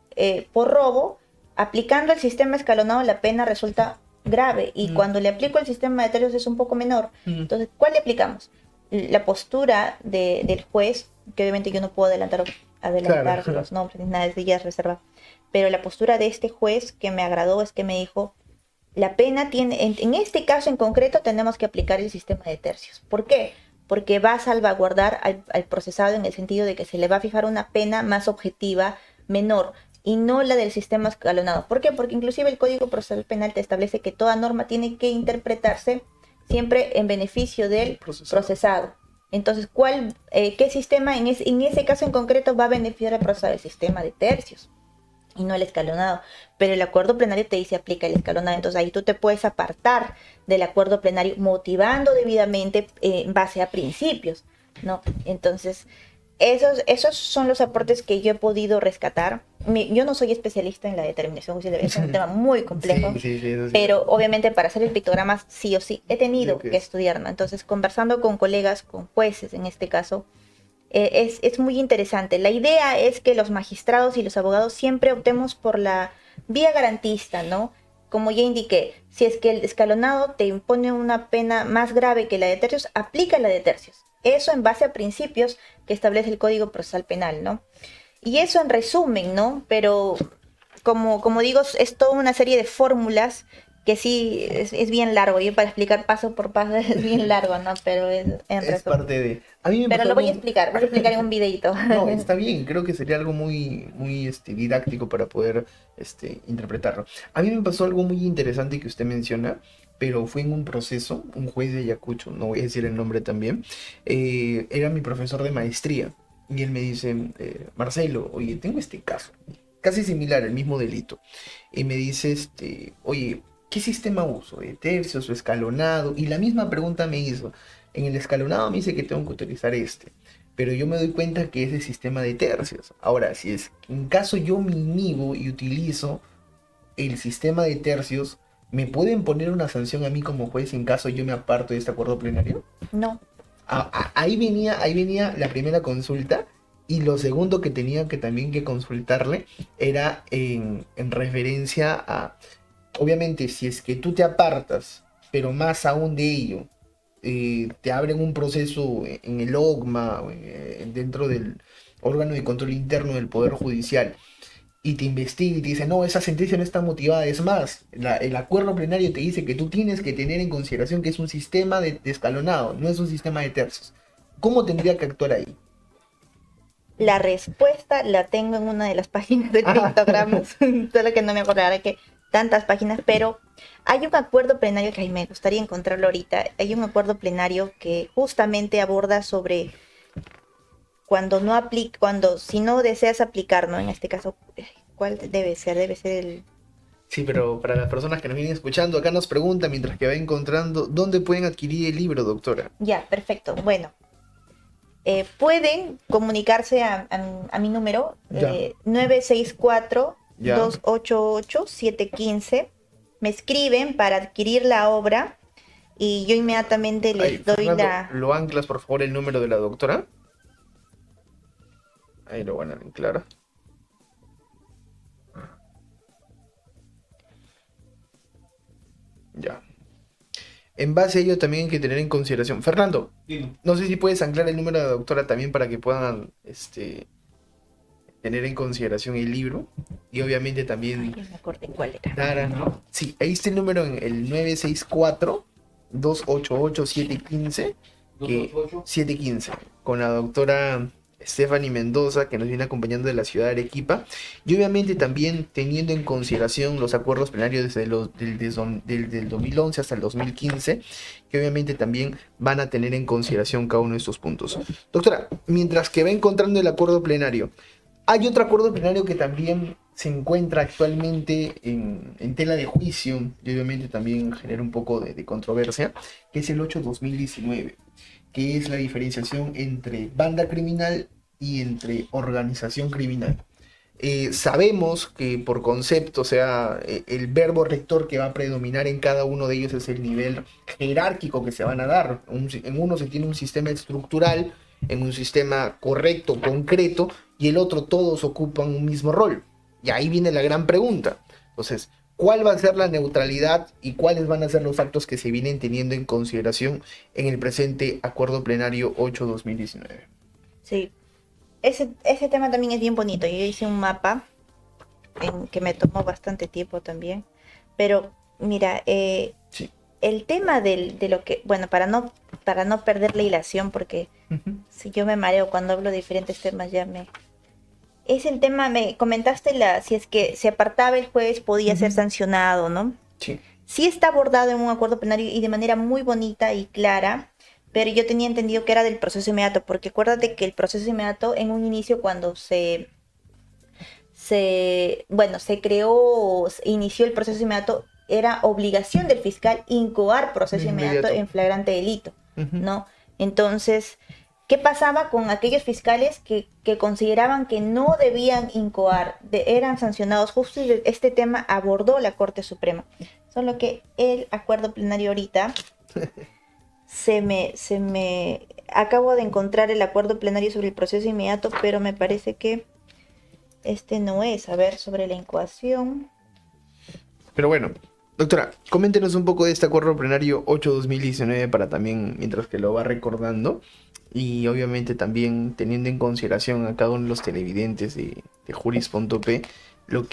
por robo, aplicando el sistema escalonado, la pena resulta grave. Y cuando le aplico el sistema de tercios es un poco menor. Entonces, ¿cuál le aplicamos? La postura del juez, que obviamente yo no puedo adelantar claro. Los nombres, ni nada, de ella es reservada. Pero la postura de este juez que me agradó es que me dijo, la pena tiene, en este caso en concreto, tenemos que aplicar el sistema de tercios. ¿Por qué? porque va a salvaguardar al procesado en el sentido de que se le va a fijar una pena más objetiva, menor, y no la del sistema escalonado. ¿Por qué? Porque inclusive el Código Procesal Penal te establece que toda norma tiene que interpretarse siempre en beneficio del procesado. Entonces, ¿qué sistema en ese caso en concreto va a beneficiar al procesado? El sistema de tercios y no el escalonado. Pero el acuerdo plenario te dice aplica el escalonado. Entonces ahí tú te puedes apartar del acuerdo plenario motivando debidamente en base a principios, ¿no? Entonces, esos son los aportes que yo he podido rescatar. Yo no soy especialista en la determinación judicial, es un tema muy complejo, sí, pero obviamente para hacer el pictograma sí o sí he tenido que estudiar, ¿no? Entonces, conversando con colegas, con jueces en este caso, es muy interesante. La idea es que los magistrados y los abogados siempre optemos por la vía garantista, ¿no? Como ya indiqué, si es que el escalonado te impone una pena más grave que la de tercios, aplica la de tercios. Eso en base a principios que establece el Código Procesal Penal, ¿no? Y eso en resumen, ¿no? Pero como digo, es toda una serie de fórmulas que sí es bien largo. Yo para explicar paso por paso es bien largo, ¿no? Pero es en resumen. Parte de... A mí me Pero lo voy a explicar en un videito. No, está bien, creo que sería algo muy didáctico para poder interpretarlo. A mí me pasó algo muy interesante que usted menciona, pero fue en un proceso, un juez de Ayacucho, no voy a decir el nombre también, era mi profesor de maestría, y él me dice, Marcelo, oye, tengo este caso, casi similar, el mismo delito, y me dice, oye, ¿qué sistema uso? ¿De tercios o escalonado? Y la misma pregunta me hizo. En el escalonado me dice que tengo que utilizar pero yo me doy cuenta que es el sistema de tercios. Ahora, si es en caso yo me inhibo y utilizo el sistema de tercios, ¿me pueden poner una sanción a mí como juez en caso yo me aparto de este acuerdo plenario? No. Ahí venía la primera consulta, y lo segundo que tenía que también que consultarle era en referencia a, obviamente, si es que tú te apartas, pero más aún de ello, te abren un proceso en el OGMA, dentro del órgano de control interno del Poder Judicial, y te investiga y te dice, no, esa sentencia no está motivada. Es más, el acuerdo plenario te dice que tú tienes que tener en consideración que es un sistema de escalonado, no es un sistema de tercios. ¿Cómo tendría que actuar ahí? La respuesta la tengo en una de las páginas de pictogramas, solo que no me acordaré que tantas páginas, pero hay un acuerdo plenario que me gustaría encontrarlo ahorita. Hay un acuerdo plenario que justamente aborda sobre cuando si no deseas aplicar, ¿no? En este caso, ¿cuál debe ser? Debe ser el... Sí, pero para las personas que nos vienen escuchando, acá nos preguntan mientras que va encontrando, ¿dónde pueden adquirir el libro, doctora? Ya, perfecto. Bueno, pueden comunicarse a mi número, 964-288-715. Me escriben para adquirir la obra y yo inmediatamente les doy Fernando, ¿lo anclas, por favor, el número de la doctora? Ahí lo van a anclar. Ya. En base a ello también hay que tener en consideración. Fernando, no sé si puedes anclar el número de la doctora también para que puedan tener en consideración el libro. Y obviamente también... Ay, me acordé cuál era. ¿no? Sí, ahí está el número en el 964-288-715. 715. Con la doctora Stephanie Mendoza, que nos viene acompañando de la ciudad de Arequipa, y obviamente también teniendo en consideración los acuerdos plenarios desde del 2011 hasta el 2015, que obviamente también van a tener en consideración cada uno de estos puntos. Doctora, mientras que va encontrando el acuerdo plenario, hay otro acuerdo plenario que también se encuentra actualmente en tela de juicio, y obviamente también genera un poco de controversia, que es el 8/2019, que es la diferenciación entre banda criminal y entre organización criminal. Sabemos que por concepto, o sea, el verbo rector que va a predominar en cada uno de ellos es el nivel jerárquico que se van a dar. En uno se tiene un sistema estructural, en un sistema correcto, concreto, y el otro todos ocupan un mismo rol. Y ahí viene la gran pregunta. Entonces, ¿cuál va a ser la neutralidad y cuáles van a ser los actos que se vienen teniendo en consideración en el presente Acuerdo Plenario 8/2019? Sí, ese tema también es bien bonito. Yo hice un mapa que me tomó bastante tiempo también. Pero mira, sí. el tema de lo que, bueno, para no perder la hilación, porque si yo me mareo cuando hablo de diferentes temas, es el tema, me comentaste si es que se apartaba el juez podía ser sancionado, ¿no? Sí. Sí está abordado en un acuerdo plenario y de manera muy bonita y clara, pero yo tenía entendido que era del proceso inmediato, porque acuérdate que el proceso inmediato en un inicio cuando se creó, se inició el proceso inmediato, era obligación del fiscal incoar proceso inmediato en flagrante delito, ¿no? Entonces, ¿qué pasaba con aquellos fiscales que consideraban que no debían incoar, eran sancionados? Justo este tema abordó la Corte Suprema. Solo que el acuerdo plenario ahorita acabo de encontrar el acuerdo plenario sobre el proceso inmediato, pero me parece que este no es. A ver, sobre la incoación. Pero bueno, doctora, coméntenos un poco de este acuerdo plenario 8/2019 para también, mientras que lo va recordando, y obviamente también teniendo en consideración a cada uno de los televidentes de Juris.p, lo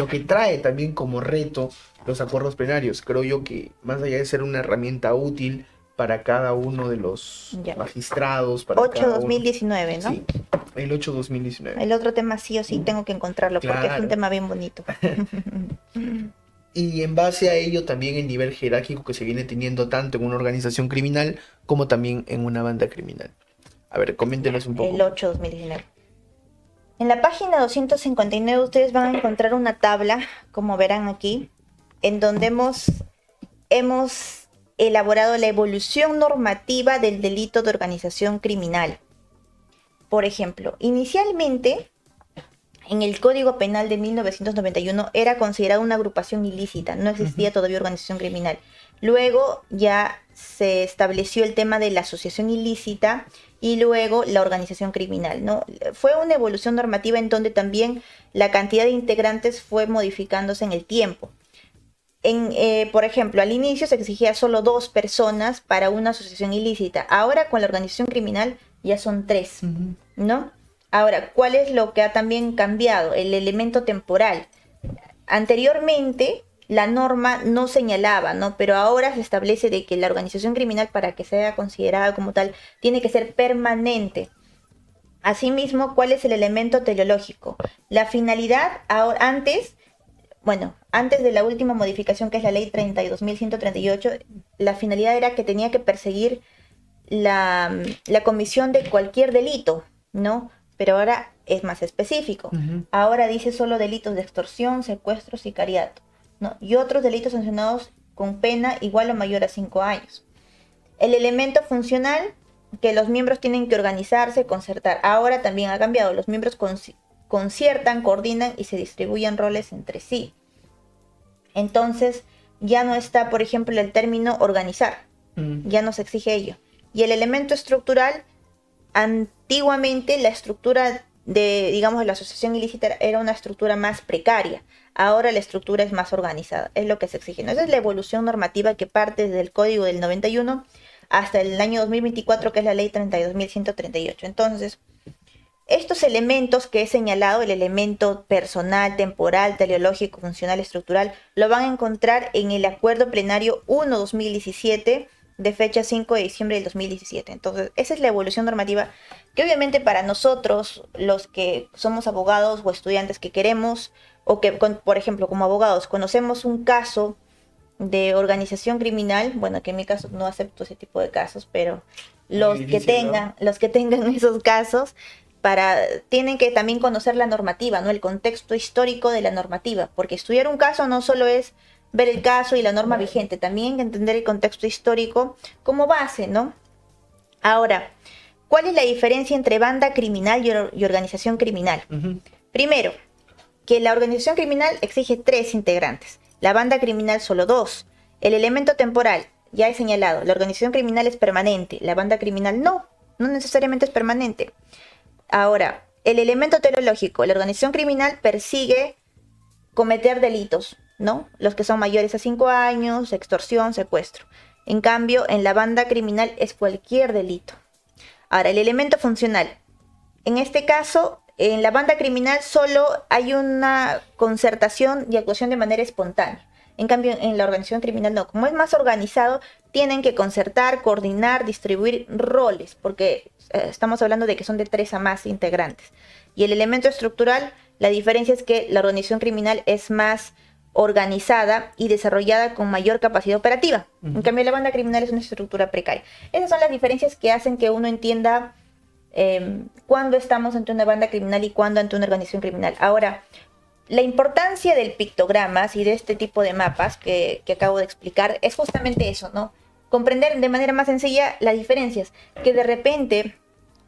que trae también como reto los acuerdos plenarios. Creo yo que más allá de ser una herramienta útil para cada uno de los magistrados, para 8/2019, ¿no? Sí, el 8/2019. El otro tema sí o sí tengo que encontrarlo, claro, porque es un tema bien bonito. Y en base a ello también el nivel jerárquico que se viene teniendo tanto en una organización criminal como también en una banda criminal. A ver, coméntenos un poco. El 8/2019. En la página 259 ustedes van a encontrar una tabla, como verán aquí, en donde hemos elaborado la evolución normativa del delito de organización criminal. Por ejemplo, inicialmente, en el Código Penal de 1991 era considerada una agrupación ilícita, no existía todavía organización criminal. Luego ya se estableció el tema de la asociación ilícita y luego la organización criminal, ¿no? Fue una evolución normativa en donde también la cantidad de integrantes fue modificándose en el tiempo. Por ejemplo, al inicio se exigía solo 2 personas para una asociación ilícita. Ahora con la organización criminal ya son 3, ¿no? Ahora, ¿cuál es lo que ha también cambiado? El elemento temporal. Anteriormente la norma no señalaba, ¿no? Pero ahora se establece de que la organización criminal, para que sea considerada como tal, tiene que ser permanente. Asimismo, ¿cuál es el elemento teleológico? La finalidad, antes de la última modificación, que es la ley 32.138, la finalidad era que tenía que perseguir la comisión de cualquier delito, ¿no? Pero ahora es más específico. Ahora dice solo delitos de extorsión, secuestro, sicariato, ¿no? Y otros delitos sancionados con pena igual o mayor a 5 años. El elemento funcional, que los miembros tienen que organizarse, concertar. Ahora también ha cambiado. Los miembros conciertan, coordinan y se distribuyen roles entre sí. Entonces, ya no está, por ejemplo, el término organizar. Ya no se exige ello. Y el elemento estructural, antiguamente la estructura de la asociación ilícita era una estructura más precaria. Ahora la estructura es más organizada. Es lo que se exige, ¿no? Esa es la evolución normativa que parte desde el Código del 91 hasta el año 2024, que es la ley 32.138. Entonces, estos elementos que he señalado, el elemento personal, temporal, teleológico, funcional, estructural, lo van a encontrar en el Acuerdo Plenario 1/2017, de fecha 5 de diciembre del 2017. Entonces, esa es la evolución normativa que obviamente para nosotros, los que somos abogados o estudiantes que queremos, o que, por ejemplo, como abogados, conocemos un caso de organización criminal, bueno, que en mi caso no acepto ese tipo de casos, pero los que tengan esos casos, tienen que también conocer la normativa, ¿no? El contexto histórico de la normativa, porque estudiar un caso no solo es ver el caso y la norma vigente, también hay que entender el contexto histórico como base, ¿no? Ahora, ¿cuál es la diferencia entre banda criminal y organización criminal? Primero, que la organización criminal exige 3 integrantes, la banda criminal solo 2. El elemento temporal, ya he señalado, la organización criminal es permanente, la banda criminal no necesariamente es permanente. Ahora, el elemento teleológico, la organización criminal persigue cometer delitos, ¿no? Los que son mayores a 5 años, extorsión, secuestro. En cambio, en la banda criminal es cualquier delito. Ahora, el elemento funcional. En este caso, en la banda criminal solo hay una concertación y actuación de manera espontánea. En cambio, en la organización criminal no. Como es más organizado, tienen que concertar, coordinar, distribuir roles, porque estamos hablando de que son de 3 a más integrantes. Y el elemento estructural, la diferencia es que la organización criminal es más organizada y desarrollada con mayor capacidad operativa. En cambio, la banda criminal es una estructura precaria. Esas son las diferencias que hacen que uno entienda cuándo estamos ante una banda criminal y cuándo ante una organización criminal. Ahora, la importancia del pictogramas y de este tipo de mapas que acabo de explicar es justamente eso, ¿no? Comprender de manera más sencilla las diferencias, que de repente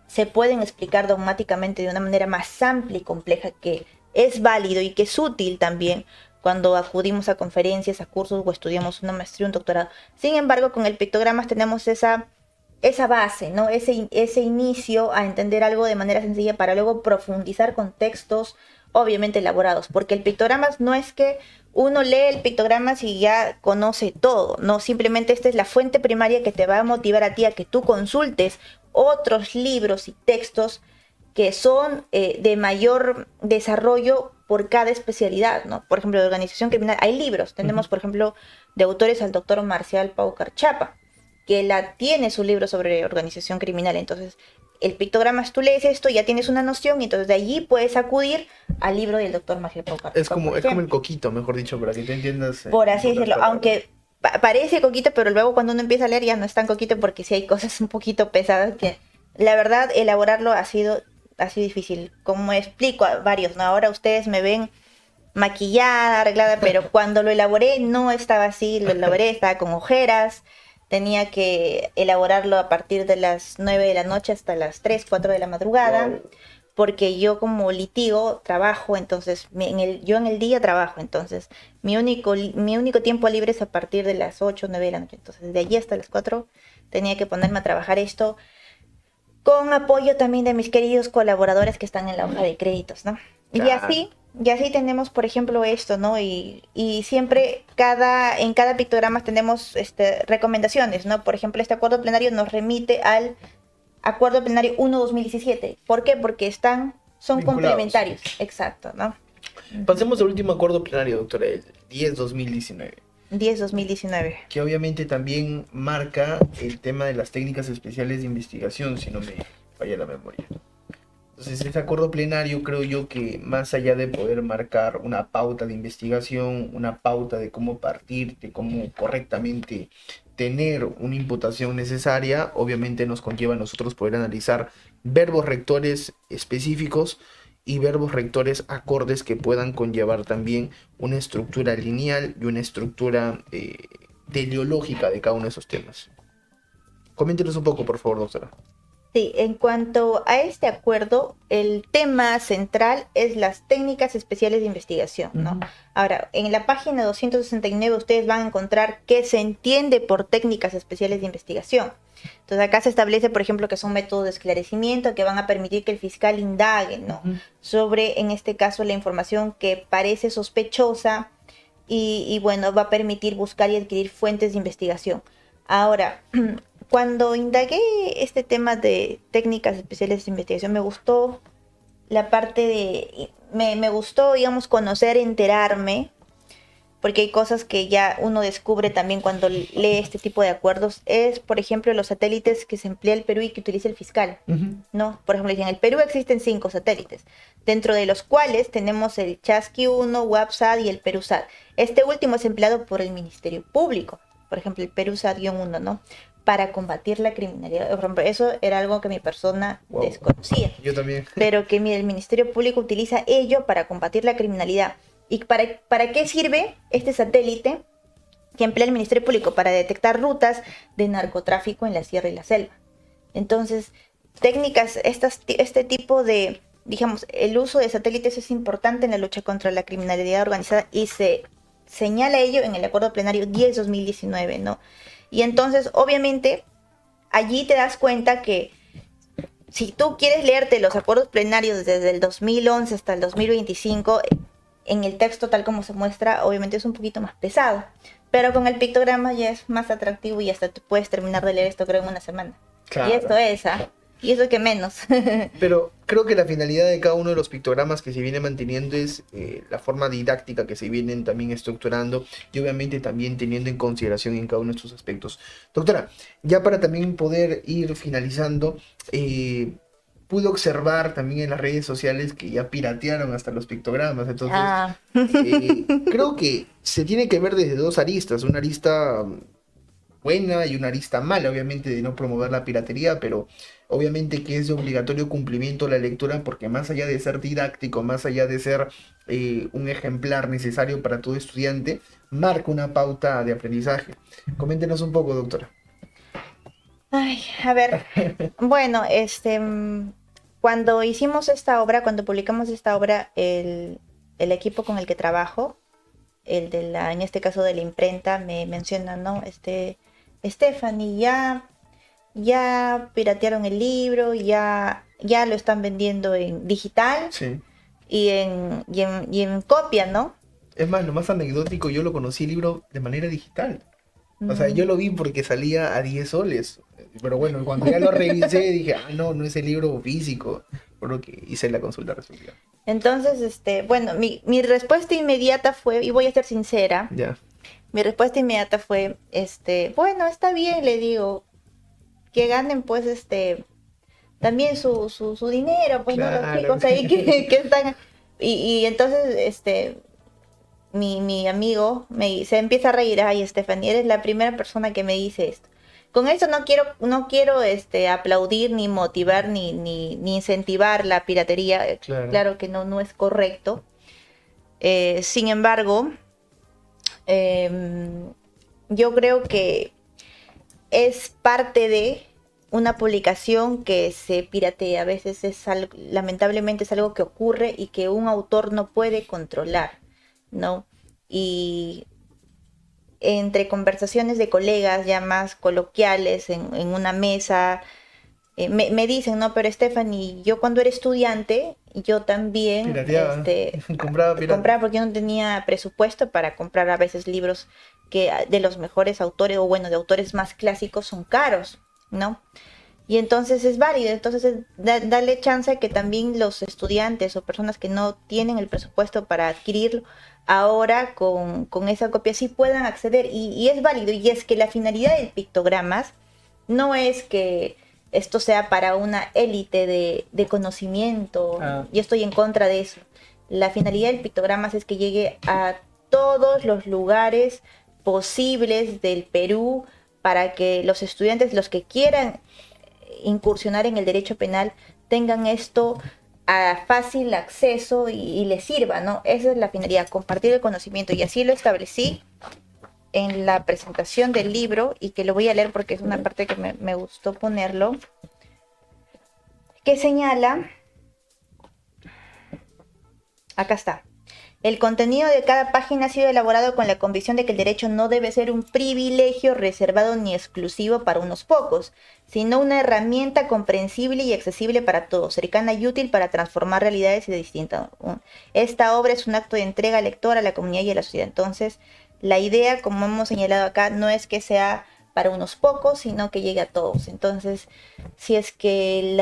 se pueden explicar dogmáticamente de una manera más amplia y compleja, que es válido y que es útil también cuando acudimos a conferencias, a cursos o estudiamos una maestría, un doctorado. Sin embargo, con el pictogramas tenemos esa base, ¿no? Ese inicio a entender algo de manera sencilla para luego profundizar con textos obviamente elaborados, porque el pictogramas no es que uno lee el pictogramas y ya conoce todo, no, simplemente esta es la fuente primaria que te va a motivar a ti a que tú consultes otros libros y textos que son de mayor desarrollo por cada especialidad, ¿no? Por ejemplo, de organización criminal hay libros, tenemos por ejemplo de autores al doctor Marcial Pau Carchapa, que tiene su libro sobre organización criminal. Entonces, el pictogramas, tú lees esto, ya tienes una noción, y entonces de allí puedes acudir al libro del doctor Marcial Pau Carchapa. Es como el coquito, mejor dicho, para que te entiendas. Por así decirlo, aunque parece coquito, pero luego cuando uno empieza a leer ya no es tan coquito, porque sí hay cosas un poquito pesadas que, la verdad, elaborarlo ha sido difícil. Como explico a varios, ¿no? Ahora ustedes me ven maquillada, arreglada, pero cuando lo elaboré no estaba así, lo elaboré, estaba con ojeras. Tenía que elaborarlo a partir de las 9 de la noche hasta las 3, 4 de la madrugada, wow, porque yo como litigo trabajo, entonces yo en el día trabajo, entonces mi único tiempo libre es a partir de las 8, 9 de la noche, entonces de allí hasta las 4 tenía que ponerme a trabajar esto, con apoyo también de mis queridos colaboradores que están en la hoja de créditos, ¿no? Claro. Y así tenemos, por ejemplo, esto, ¿no? Y siempre en cada pictograma tenemos recomendaciones, ¿no? Por ejemplo, este acuerdo plenario nos remite al acuerdo plenario 1/2017. ¿Por qué? Porque son vinculados, complementarios. Exacto, ¿no? Pasemos al último acuerdo plenario, doctora, el 10/2019. 10/2019. Que obviamente también marca el tema de las técnicas especiales de investigación, si no me falla la memoria. Entonces, ese acuerdo plenario, creo yo que más allá de poder marcar una pauta de investigación, una pauta de cómo partir, de cómo correctamente tener una imputación necesaria, obviamente nos conlleva a nosotros poder analizar verbos rectores específicos y verbos rectores acordes que puedan conllevar también una estructura lineal y una estructura teleológica de cada uno de esos temas. Coméntenos un poco, por favor, doctora. Sí, en cuanto a este acuerdo, el tema central es las técnicas especiales de investigación, ¿no? Uh-huh. Ahora, en la página 269 ustedes van a encontrar qué se entiende por técnicas especiales de investigación. Entonces acá se establece, por ejemplo, que son métodos de esclarecimiento que van a permitir que el fiscal indague, ¿no? Uh-huh. Sobre, en este caso, la información que parece sospechosa y bueno, va a permitir buscar y adquirir fuentes de investigación. Ahora, cuando indagué este tema de técnicas especiales de investigación, me gustó la parte me gustó, digamos, conocer, enterarme, porque hay cosas que ya uno descubre también cuando lee este tipo de acuerdos. Es, por ejemplo, los satélites que se emplea el Perú y que utiliza el fiscal, uh-huh, ¿no? Por ejemplo, en el Perú existen 5 satélites, dentro de los cuales tenemos el Chasqui 1, WAPSAT y el Perusat. Este último es empleado por el Ministerio Público, por ejemplo, el Perusat-1, ¿no? Para combatir la criminalidad. Por ejemplo, eso era algo que mi persona desconocía. Yo también. Pero que el Ministerio Público utiliza ello para combatir la criminalidad. ¿Y para qué sirve este satélite que emplea el Ministerio Público? Para detectar rutas de narcotráfico en la sierra y la selva. Entonces, técnicas, este tipo de, digamos, el uso de satélites es importante en la lucha contra la criminalidad organizada y se señala ello en el acuerdo plenario 10/2019, ¿no? Y entonces, obviamente, allí te das cuenta que si tú quieres leerte los acuerdos plenarios desde el 2011 hasta el 2025, en el texto tal como se muestra, obviamente es un poquito más pesado. Pero con el pictograma ya es más atractivo y hasta tú puedes terminar de leer esto, creo, en una semana. Claro. Y esto es, Y eso que menos. Pero creo que la finalidad de cada uno de los pictogramas que se viene manteniendo es la forma didáctica que se vienen también estructurando y obviamente también teniendo en consideración en cada uno de estos aspectos. Doctora, ya para también poder ir finalizando, pude observar también en las redes sociales que ya piratearon hasta los pictogramas, entonces Ah. creo que se tiene que ver desde dos aristas, una arista buena y una arista mala, obviamente, de no promover la piratería, pero obviamente que es de obligatorio cumplimiento la lectura, porque más allá de ser didáctico, más allá de ser un ejemplar necesario para todo estudiante, marca una pauta de aprendizaje. Coméntenos un poco, doctora. Ay, a ver, bueno, cuando hicimos esta obra, cuando publicamos esta obra, el equipo con el que trabajo, el de la, en este caso de la imprenta, me menciona, ¿no? Stephanie, ya piratearon el libro, ya lo están vendiendo en digital Sí. y en copia, ¿no? Es más, lo más anecdótico, yo lo conocí el libro de manera digital. O sea, yo lo vi porque salía a 10 soles. Pero bueno, cuando ya lo revisé dije, ah, no, no es el libro físico. Por lo que hice la consulta respectiva. Entonces, bueno, mi respuesta inmediata fue, y voy a ser sincera, Ya. mi respuesta inmediata fue, bueno, está bien, le digo, que ganen pues también su dinero, pues no, los Claro. chicos ahí que están. Y entonces mi amigo se empieza a reír. Ay, Stephanie, eres la primera persona que me dice esto. Con esto no quiero aplaudir, ni motivar, ni incentivar la piratería. Claro. Claro que no es correcto. Sin embargo, yo creo que es parte de una publicación que se piratea. A veces lamentablemente es algo que ocurre y que un autor no puede controlar, ¿no? Y entre conversaciones de colegas ya más coloquiales en una mesa, me dicen, no, pero Stephanie, yo cuando era estudiante, yo también Pirateaba. Compraba pirata. compraba porque yo no tenía presupuesto para comprar a veces libros que de los mejores autores, o bueno, de autores más clásicos son caros, ¿no? Y entonces es válido, entonces darle chance a que también los estudiantes o personas que no tienen el presupuesto para adquirirlo, ahora con esa copia sí puedan acceder, y es válido. Y es que la finalidad de pictogramas no es que esto sea para una élite de conocimiento. Yo estoy en contra de eso. La finalidad del pictogramas es que llegue a todos los lugares posibles del Perú, para que los estudiantes, los que quieran incursionar en el derecho penal, tengan esto a fácil acceso y les sirva, ¿no? Esa es la finalidad, compartir el conocimiento, y así lo establecí en la presentación del libro, y que lo voy a leer porque es una parte que me gustó ponerlo, que señala, acá está: el contenido de cada página ha sido elaborado con la convicción de que el derecho no debe ser un privilegio reservado ni exclusivo para unos pocos, sino una herramienta comprensible y accesible para todos, cercana y útil para transformar realidades de distintas. Esta obra es un acto de entrega al lector, a la comunidad y a la sociedad. Entonces, la idea, como hemos señalado acá, no es que sea para unos pocos, sino que llegue a todos. Entonces, si es que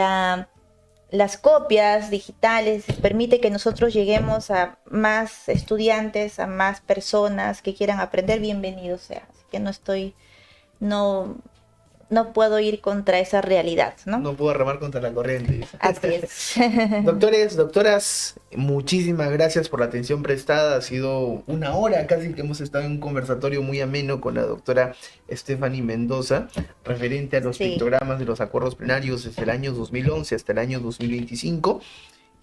las copias digitales permite que nosotros lleguemos a más estudiantes, a más personas que quieran aprender, bienvenido sea. Así que no puedo ir contra esa realidad, ¿no? No puedo remar contra la corriente. Así es. Doctores, doctoras, muchísimas gracias por la atención prestada. Ha sido una hora casi que hemos estado en un conversatorio muy ameno con la doctora Stephanie Mendoza, referente a los pictogramas de los acuerdos plenarios desde el año 2011 hasta el año 2025.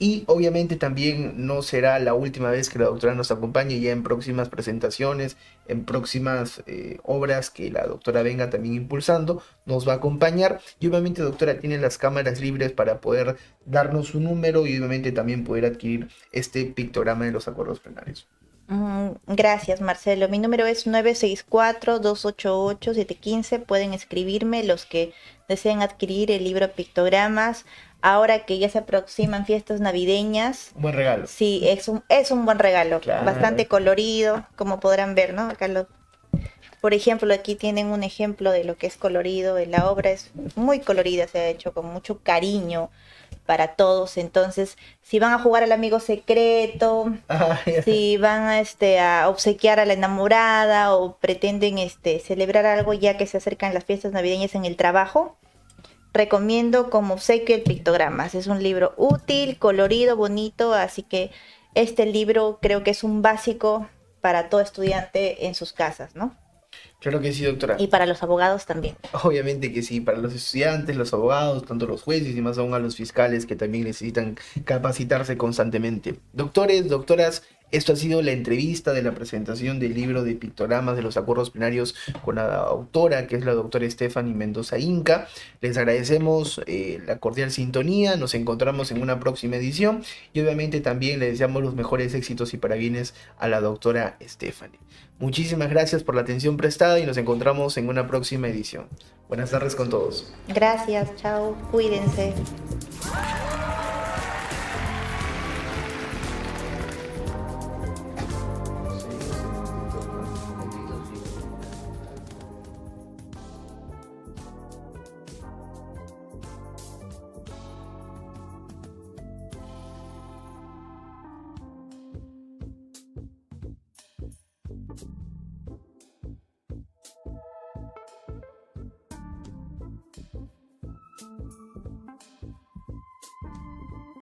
Y obviamente también no será la última vez que la doctora nos acompañe, ya en próximas presentaciones, en próximas obras que la doctora venga también impulsando, nos va a acompañar. Y obviamente, doctora, tiene las cámaras libres para poder darnos su número y obviamente también poder adquirir este pictograma de los acuerdos plenarios. Gracias, Marcelo. Mi número es 964-288-715. Pueden escribirme los que deseen adquirir el libro Pictogramas. Ahora que ya se aproximan fiestas navideñas. Buen regalo. Sí, es un buen regalo. Claro. Bastante colorido, como podrán ver, ¿no? Acá Por ejemplo, aquí tienen un ejemplo de lo que es colorido. La obra es muy colorida, se ha hecho con mucho cariño para todos. Entonces, si van a jugar al amigo secreto, Ah, ya. si van a obsequiar a la enamorada o pretenden celebrar algo ya que se acercan las fiestas navideñas en el trabajo, recomiendo como obsequio el Pictogramas. Es un libro útil, colorido, bonito, así que este libro creo que es un básico para todo estudiante en sus casas, ¿no? Claro que sí, doctora. Y para los abogados también. Obviamente que sí, para los estudiantes, los abogados, tanto los jueces y más aún a los fiscales que también necesitan capacitarse constantemente. Doctores, doctoras, esto ha sido la entrevista de la presentación del libro de pictogramas de los acuerdos plenarios con la autora, que es la doctora Stephanie Mendoza Inca. Les agradecemos la cordial sintonía, nos encontramos en una próxima edición y obviamente también le deseamos los mejores éxitos y parabienes a la doctora Stephanie. Muchísimas gracias por la atención prestada y nos encontramos en una próxima edición. Buenas tardes con todos. Gracias, chao, cuídense.